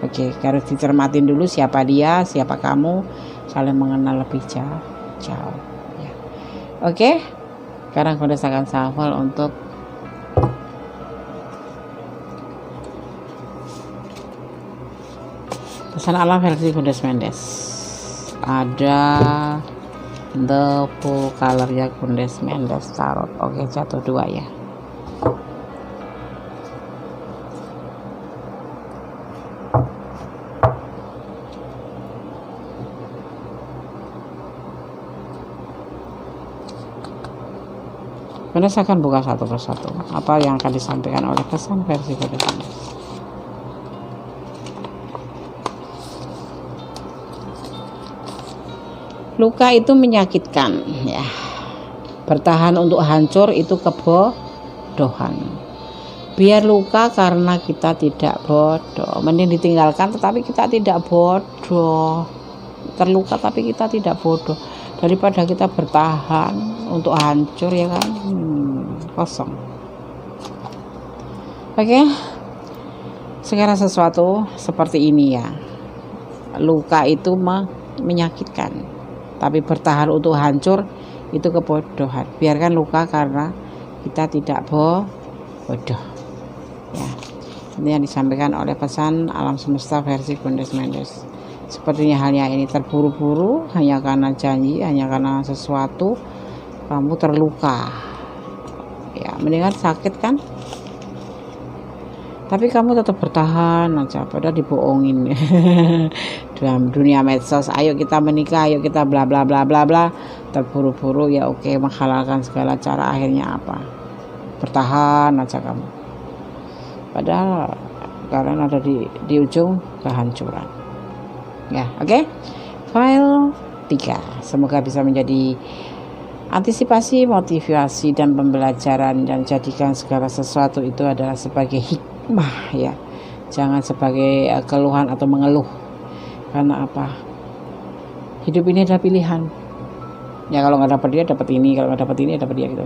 Oke, harus dicermatin dulu siapa dia, siapa kamu, saling mengenal lebih jauh ya. Oke, sekarang Gondes akan shuffle untuk pesan alam versi Gondes Mendes. Ada the full color ya, Gondes Mendes Tarot. Oke, jatuh 2 ya. Gondes akan buka satu persatu apa yang akan disampaikan oleh pesan versi Gondes Mendes. Luka itu menyakitkan ya. Bertahan untuk hancur itu kebodohan. Biar luka karena kita tidak bodoh. Mending ditinggalkan tetapi kita tidak bodoh. Terluka tapi kita tidak bodoh. Daripada kita bertahan untuk hancur ya kan. Kosong. Oke. Segala sesuatu seperti ini ya. Luka itu menyakitkan. Tapi bertahan untuk hancur itu kebodohan. Biarkan luka karena kita tidak bodoh ya. Ini yang disampaikan oleh pesan alam semesta versi Gondes Mendes. Sepertinya halnya ini terburu-buru, hanya karena janji, hanya karena sesuatu kamu terluka ya. Mendingan sakit kan, tapi kamu tetap bertahan aja, padahal dibohongin. Dalam dunia medsos, ayo kita menikah, ayo kita bla bla bla bla bla, terburu-buru ya. Oke, menghalalkan segala cara, akhirnya apa? Bertahan aja kamu, padahal kalian ada di ujung kehancuran ya. Oke, file 3 semoga bisa menjadi antisipasi, motivasi, dan pembelajaran, dan jadikan segala sesuatu itu adalah sebagai hikmah ya, jangan sebagai keluhan atau mengeluh. Karena apa? Hidup ini adalah pilihan ya. Kalau nggak dapat dia dapat ini, kalau nggak dapat ini dapat dia gitu.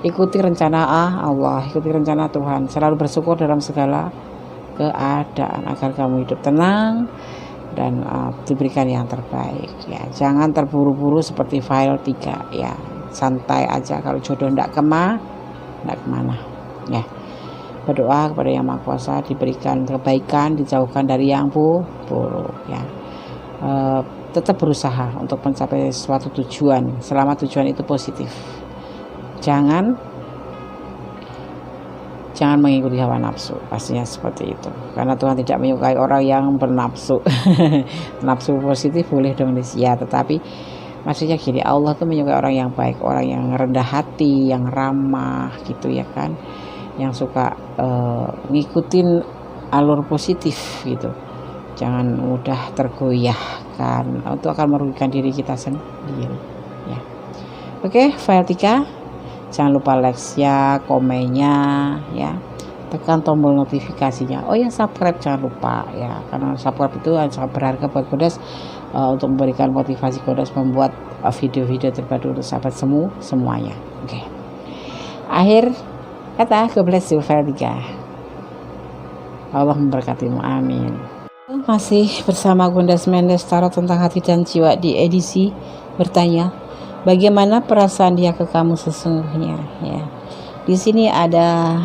Ikuti rencana Allah, ikuti rencana Tuhan. Selalu bersyukur dalam segala keadaan agar kamu hidup tenang dan diberikan yang terbaik ya. Jangan terburu-buru seperti file 3 ya. Santai aja, kalau jodoh ndak kemana ya. Berdoa kepada Yang Maha Kuasa diberikan kebaikan, dijauhkan dari yang buruk ya. Tetap berusaha untuk mencapai suatu tujuan selama tujuan itu positif. Jangan mengikuti hawa nafsu, pastinya seperti itu, karena Tuhan tidak menyukai orang yang bernafsu. Nafsu positif boleh dong ya, tetapi maksudnya gini, Allah tuh menyukai orang yang baik, orang yang rendah hati, yang ramah gitu ya kan, yang suka ngikutin alur positif gitu. Jangan mudah tergoyahkan, itu akan merugikan diri kita sendiri ya. Oke, file 3, jangan lupa like ya, komennya ya, tekan tombol notifikasinya. Oh ya, subscribe jangan lupa ya, karena subscribe itu sangat berharga buat Gondes untuk memberikan motivasi Kondes membuat video-video terbaru untuk sahabat semuanya. Oke. Akhir kata, God bless you, file 3. Allah memberkatimu, amin. Masih bersama Kondes Mendes Tarot tentang hati dan jiwa di edisi bertanya, bagaimana perasaan dia ke kamu sesungguhnya? Ya, di sini ada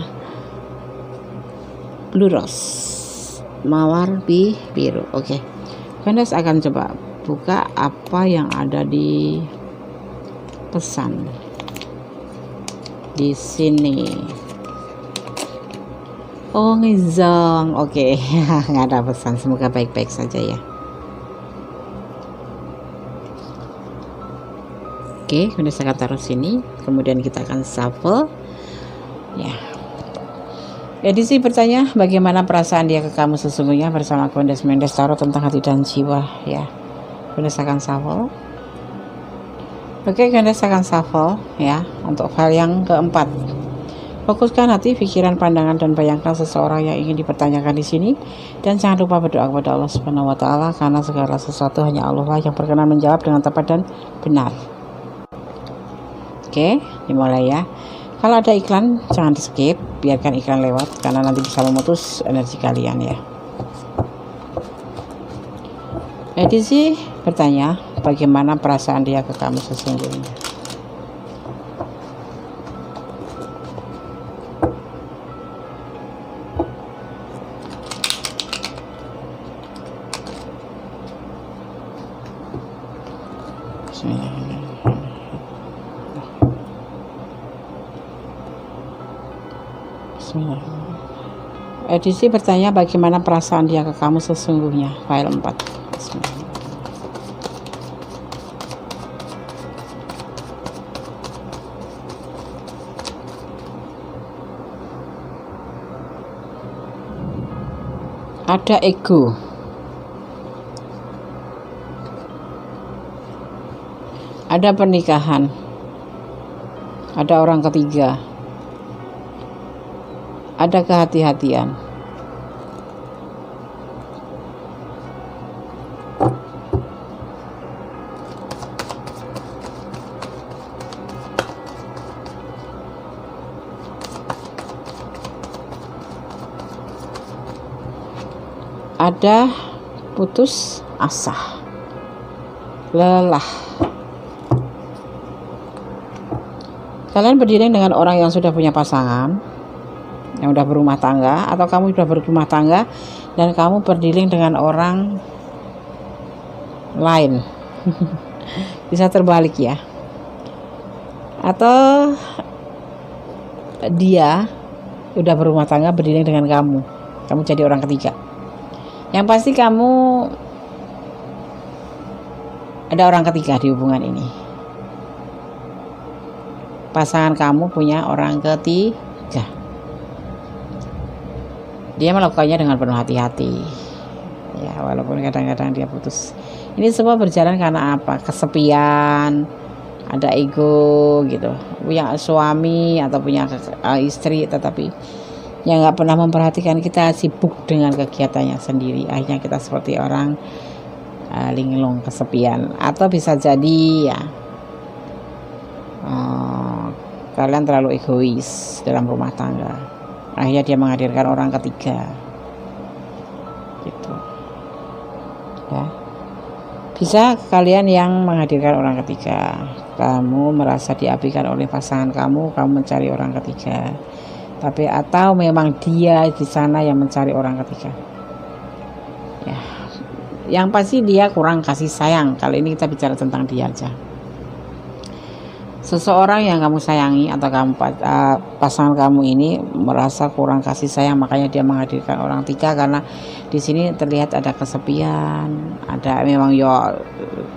blue rose, mawar biru. Oke, Kondes akan coba buka apa yang ada di pesan di sini. Oh, ngezong. Oke. Nggak ada pesan, semoga baik-baik saja ya. Oke, Kondes akan taruh sini, kemudian kita akan shuffle ya. Edisi bertanya, bagaimana perasaan dia ke kamu sesungguhnya bersama Kondes Mendes Tarot tentang hati dan jiwa ya. Kondes akan shuffle. Oke, Kondes akan shuffle ya untuk file yang keempat. Fokuskan hati, pikiran, pandangan, dan bayangkan seseorang yang ingin dipertanyakan di sini. Dan jangan lupa berdoa kepada Allah Subhanahu wa Ta'ala, karena segala sesuatu hanya Allah lah yang berkenan menjawab dengan tepat dan benar. Oke, dimulai ya. Kalau ada iklan, jangan di skip, biarkan iklan lewat, karena nanti bisa memutus energi kalian ya. Edisi bertanya, bagaimana perasaan dia ke kamu sesungguhnya? Edisi bertanya, bagaimana perasaan dia ke kamu sesungguhnya? File 4. Ada ego, ada pernikahan, ada orang ketiga, ada kehati-hatian, ada putus asa, lelah. Kalian berdiri dengan orang yang sudah punya pasangan, yang udah berumah tangga, atau kamu sudah berumah tangga dan kamu berdealing dengan orang lain. Bisa terbalik ya. Atau dia udah berumah tangga berdealing dengan kamu jadi orang ketiga. Yang pasti kamu ada orang ketiga di hubungan ini. Pasangan kamu punya orang ketiga. Dia melakukannya dengan penuh hati-hati ya, walaupun kadang-kadang dia putus. Ini semua berjalan karena apa? Kesepian, ada ego gitu, punya suami atau punya istri, tetapi yang nggak pernah memperhatikan kita, sibuk dengan kegiatannya sendiri. Akhirnya kita seperti orang linglung, kesepian. Atau bisa jadi ya kalian terlalu egois dalam rumah tangga, akhirnya dia menghadirkan orang ketiga gitu ya. Bisa kalian yang menghadirkan orang ketiga, kamu merasa diabaikan oleh pasangan kamu mencari orang ketiga, tapi atau memang dia di sana yang mencari orang ketiga ya. Yang pasti dia kurang kasih sayang. Kali ini kita bicara tentang dia aja. Seseorang yang kamu sayangi atau pasangan kamu ini merasa kurang kasih sayang, makanya dia menghadirkan orang ketiga. Karena di sini terlihat ada kesepian, ada memang ya,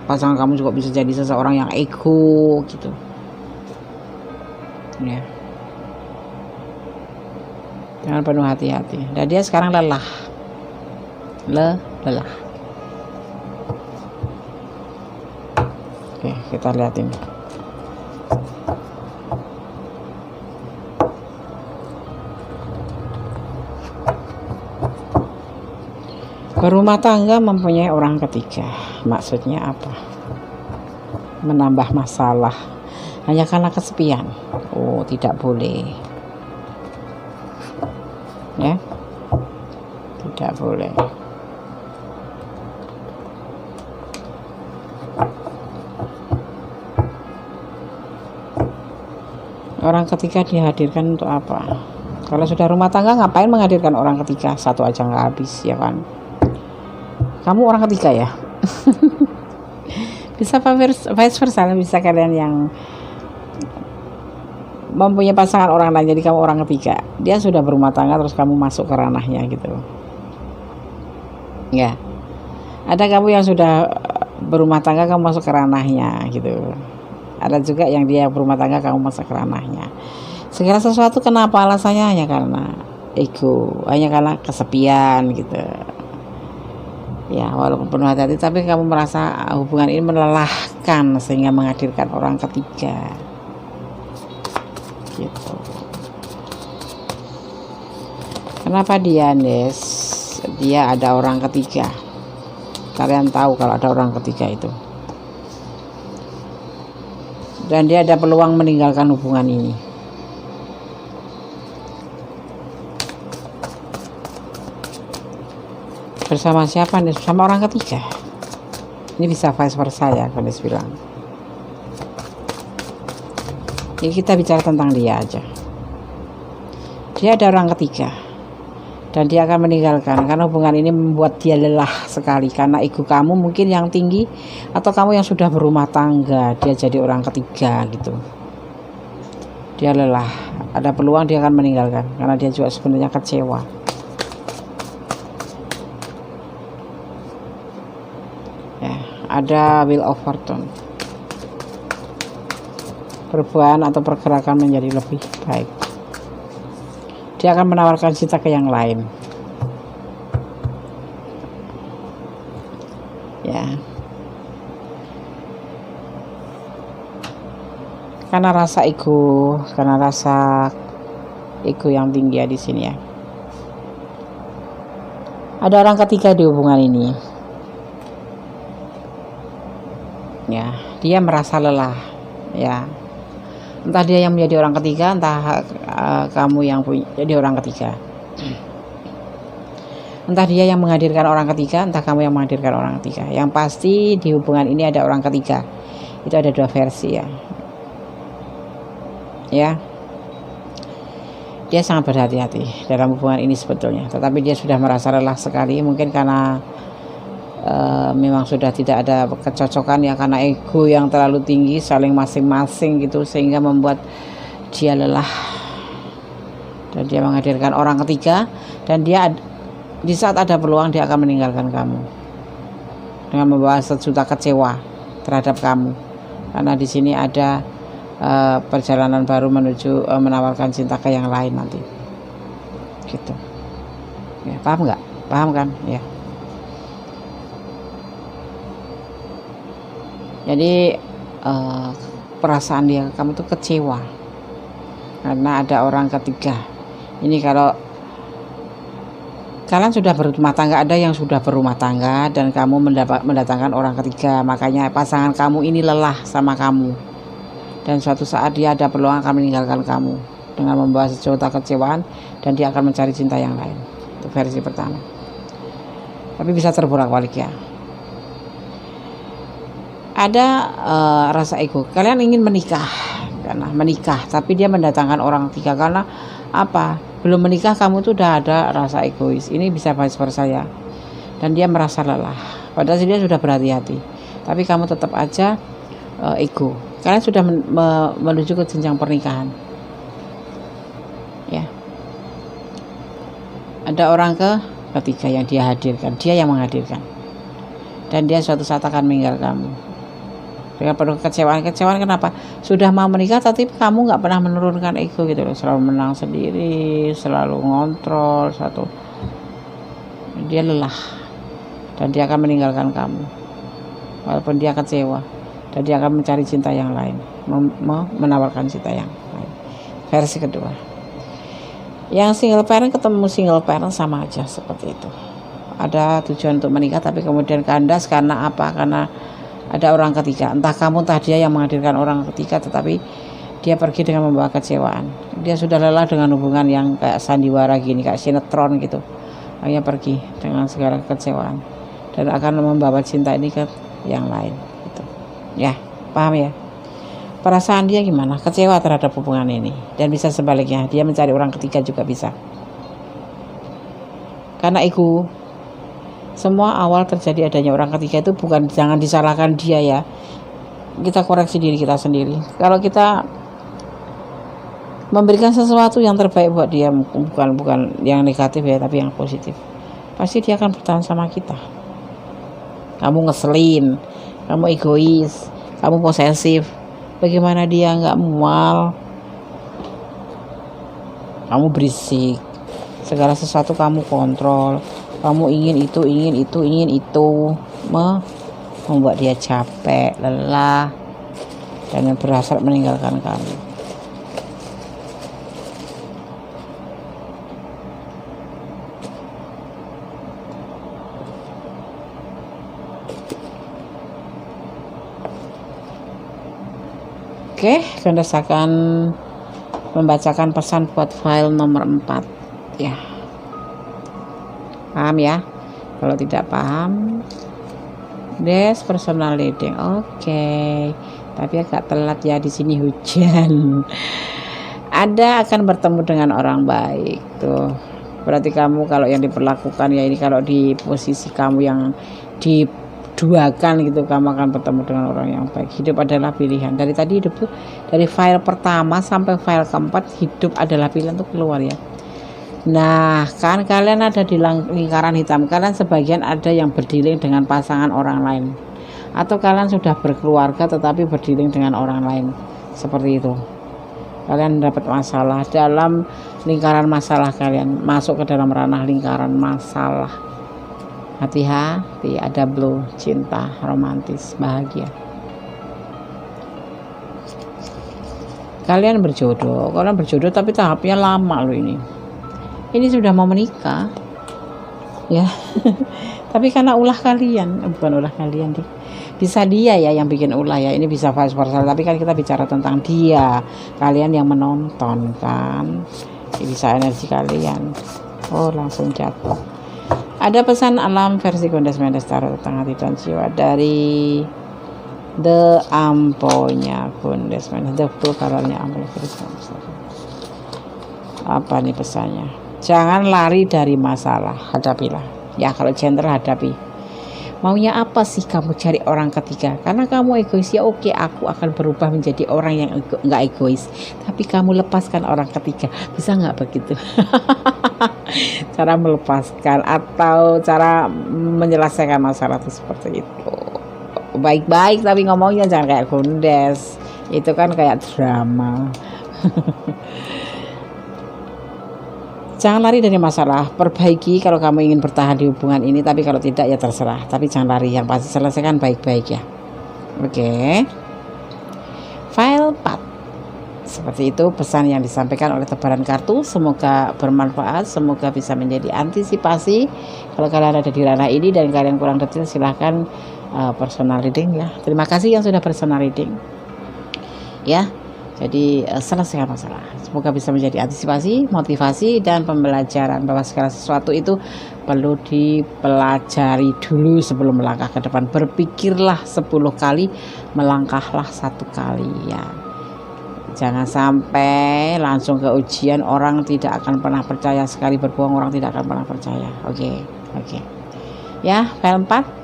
pasangan kamu juga bisa jadi seseorang yang ego gitu ya. Jangan penuh hati-hati. Dan dia sekarang lelah. Oke, kita lihatin. Berumah tangga mempunyai orang ketiga, maksudnya apa? Menambah masalah hanya karena kesepian. Oh, tidak boleh. Ya, tidak boleh. Orang ketiga dihadirkan untuk apa? Kalau sudah rumah tangga, ngapain menghadirkan orang ketiga? Satu aja nggak habis, ya kan? Kamu orang ketiga ya? Bisa vice versa, bisa kalian yang mempunyai pasangan orang lain, jadi kamu orang ketiga. Dia sudah berumah tangga, terus kamu masuk ke ranahnya gitu. Ya, ada kamu yang sudah berumah tangga, kamu masuk ke ranahnya gitu. Ada juga yang dia berumah tangga, kamu masuk ke ranahnya. Segala sesuatu kenapa alasannya? Hanya karena ego, hanya karena kesepian gitu. Ya, walaupun penuh hati-hati, tapi kamu merasa hubungan ini melelahkan sehingga menghadirkan orang ketiga gitu. Kenapa dia ada orang ketiga? Kalian tahu kalau ada orang ketiga itu, dan dia ada peluang meninggalkan hubungan ini. Bersama siapa nih? Sama orang ketiga. Ini bisa vice versa ya, Kondis bilang. Jadi kita bicara tentang dia aja. Dia ada orang ketiga, dan dia akan meninggalkan karena hubungan ini membuat dia lelah sekali. Karena ego kamu mungkin yang tinggi, atau kamu yang sudah berumah tangga, dia jadi orang ketiga gitu. Dia lelah, ada peluang dia akan meninggalkan karena dia juga sebenarnya kecewa. Ada Wheel of Fortune, perubahan atau pergerakan menjadi lebih baik. Dia akan menawarkan cinta ke yang lain. Ya, karena rasa ego yang tinggi ya di sini ya. Ada orang ketiga di hubungan ini. Ya, dia merasa lelah ya, entah dia yang menjadi orang ketiga, entah kamu yang jadi orang ketiga, entah dia yang menghadirkan orang ketiga, entah kamu yang menghadirkan orang ketiga. Yang pasti di hubungan ini ada orang ketiga. Itu ada dua versi ya. Dia sangat berhati-hati dalam hubungan ini sebetulnya, tetapi dia sudah merasa lelah sekali, mungkin karena memang sudah tidak ada kecocokan ya, karena ego yang terlalu tinggi, saling masing-masing gitu, sehingga membuat dia lelah, dan dia menghadirkan orang ketiga. Dan dia di saat ada peluang, dia akan meninggalkan kamu dengan membawa sejuta kecewa terhadap kamu, karena di sini ada perjalanan baru menuju menawarkan cinta ke yang lain nanti gitu ya. Paham nggak? Paham kan ya? Jadi perasaan dia kamu tuh kecewa karena ada orang ketiga. Ini kalau kalian sudah berumah tangga, ada yang sudah berumah tangga dan kamu mendatangkan orang ketiga, makanya pasangan kamu ini lelah sama kamu, dan suatu saat dia ada peluang akan meninggalkan kamu dengan membawa sejuta kecewaan, dan dia akan mencari cinta yang lain. Itu versi pertama, tapi bisa terbolak-balik ya. Ada rasa ego, kalian ingin menikah, tapi dia mendatangkan orang ketiga karena apa? Belum menikah kamu tuh udah ada rasa egois. Ini bisa vice versa ya, dan dia merasa lelah, padahal dia sudah berhati-hati, tapi kamu tetap aja ego. Kalian sudah menuju ke jenjang pernikahan ya. Ada orang ketiga yang dia hadirkan, dia yang menghadirkan, dan dia suatu saat akan meninggal kamu dengan penuh kekecewaan. Kenapa? Sudah mau menikah tapi kamu nggak pernah menurunkan ego gitu loh, selalu menang sendiri, selalu ngontrol satu. Dia lelah dan dia akan meninggalkan kamu walaupun dia kecewa, dan dia akan mencari cinta yang lain, menawarkan cinta yang lain. Versi kedua, yang single parent ketemu single parent sama aja seperti itu. ada tujuan untuk menikah tapi kemudian kandas karena apa? Karena ada orang ketiga, entah kamu entah dia yang menghadirkan orang ketiga, tetapi dia pergi dengan membawa kecewaan. Dia sudah lelah dengan hubungan yang kayak sandiwara gini, kayak sinetron gitu, akhirnya pergi dengan segala kekecewaan dan akan membawa cinta ini ke yang lain gitu. Ya, paham ya? Perasaan dia gimana? Kecewa terhadap hubungan ini. Dan bisa sebaliknya, dia mencari orang ketiga juga bisa. Karena ego. Semua awal terjadi adanya orang ketiga itu bukan, jangan disalahkan dia ya. Kita koreksi diri kita sendiri. Kalau kita memberikan sesuatu yang terbaik buat dia, bukan yang negatif ya, tapi yang positif, pasti dia akan bertahan sama kita. Kamu ngeselin, kamu egois, kamu posesif, bagaimana dia nggak mual? Kamu berisik, segala sesuatu kamu kontrol, kamu ingin itu, membuat dia capek, lelah, dan berhasrat meninggalkan kamu. Oke, Kandas akan membacakan pesan buat file nomor 4 ya. Paham ya? Kalau tidak paham, personal reading. Oke. Tapi agak telat ya, di sini hujan. Anda akan bertemu dengan orang baik tuh. Berarti kamu kalau yang diperlakukan ya ini, kalau di posisi kamu yang diduakan gitu, kamu akan bertemu dengan orang yang baik. Hidup adalah pilihan. Dari tadi hidup tuh, dari file pertama sampai file keempat, hidup adalah pilihan tuh keluar ya. Nah, kan kalian ada di lingkaran hitam. Kalian sebagian ada yang berdealing dengan pasangan orang lain, atau kalian sudah berkeluarga tetapi berdealing dengan orang lain. Seperti itu. Kalian dapat masalah dalam lingkaran masalah, kalian masuk ke dalam ranah lingkaran masalah. Hati-hati, ada blow, cinta, romantis, bahagia. Kalian berjodoh tapi tahapnya lama loh ini. Ini sudah mau menikah ya. Tapi karena ulah kalian, bukan ulah kalian deh, bisa dia ya yang bikin ulah ya, ini bisa vice versa, tapi kan kita bicara tentang dia, kalian yang menonton kan, bisa energi kalian. Oh, langsung jatuh. Ada pesan alam versi Kandas Mendes Tarot tentang hati dan jiwa dari The Amponya Kandas Mendes, The Full Colornya Amponya. Apa nih pesannya? Jangan lari dari masalah, hadapilah. Ya, kalau gender hadapi. Maunya apa sih kamu cari orang ketiga? Karena kamu egois ya, oke, aku akan berubah menjadi orang yang nggak egois. Tapi kamu lepaskan orang ketiga, bisa nggak begitu? Cara melepaskan atau cara menyelesaikan masalah itu seperti itu. Baik-baik tapi ngomongnya jangan kayak Kandas. Itu kan kayak drama. Jangan lari dari masalah, perbaiki kalau kamu ingin bertahan di hubungan ini, tapi kalau tidak ya terserah. Tapi jangan lari, yang pasti selesaikan baik-baik ya. Oke. File 4. Seperti itu pesan yang disampaikan oleh tebaran kartu. Semoga bermanfaat, semoga bisa menjadi antisipasi. Kalau kalian ada di ranah ini dan kalian kurang detail, silahkan personal reading ya. Terima kasih yang sudah personal reading ya. Jadi selesaikan masalah. Semoga bisa menjadi antisipasi, motivasi, dan pembelajaran bahwa segala sesuatu itu perlu dipelajari dulu sebelum melangkah ke depan. Berpikirlah 10 kali, melangkahlah 1 kali ya. Jangan sampai langsung ke ujian, orang tidak akan pernah percaya. Sekali berbohong orang tidak akan pernah percaya. Oke. Ya, file 4.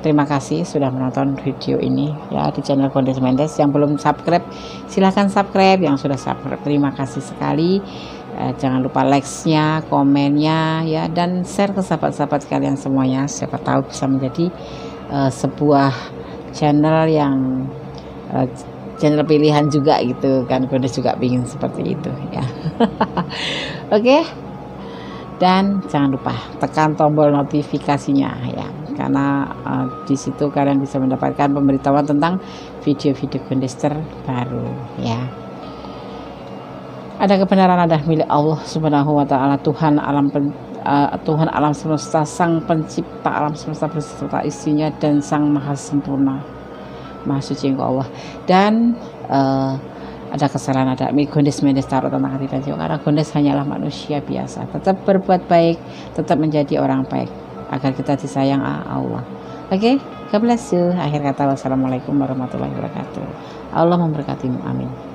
Terima kasih sudah menonton video ini ya di channel Kandas Mendes. Yang belum subscribe silahkan subscribe, yang sudah subscribe terima kasih sekali. Jangan lupa likes-nya, komennya ya, dan share ke sahabat-sahabat kalian semuanya, siapa tahu bisa menjadi sebuah channel yang channel pilihan juga gitu kan. Kandas juga ingin seperti itu ya. Oke. Dan jangan lupa tekan tombol notifikasinya ya, karena di situ kalian bisa mendapatkan pemberitahuan tentang video-video Kandas terbaru ya. Ada kebenaran adalah milik Allah Subhanahu wa taala, Tuhan alam Tuhan alam semesta, Sang Pencipta alam semesta beserta isinya, dan Sang Maha Sempurna, Maha Suci Engkau Allah. Dan ada kesalahan, ada Gondes Mendes taruh tentang hati dan jiwa, karena Gondes hanyalah manusia biasa. Tetap berbuat baik, tetap menjadi orang baik agar kita disayang Allah. Oke, God bless you. Akhir kata, wassalamualaikum warahmatullahi wabarakatuh. Allah memberkatimu, amin.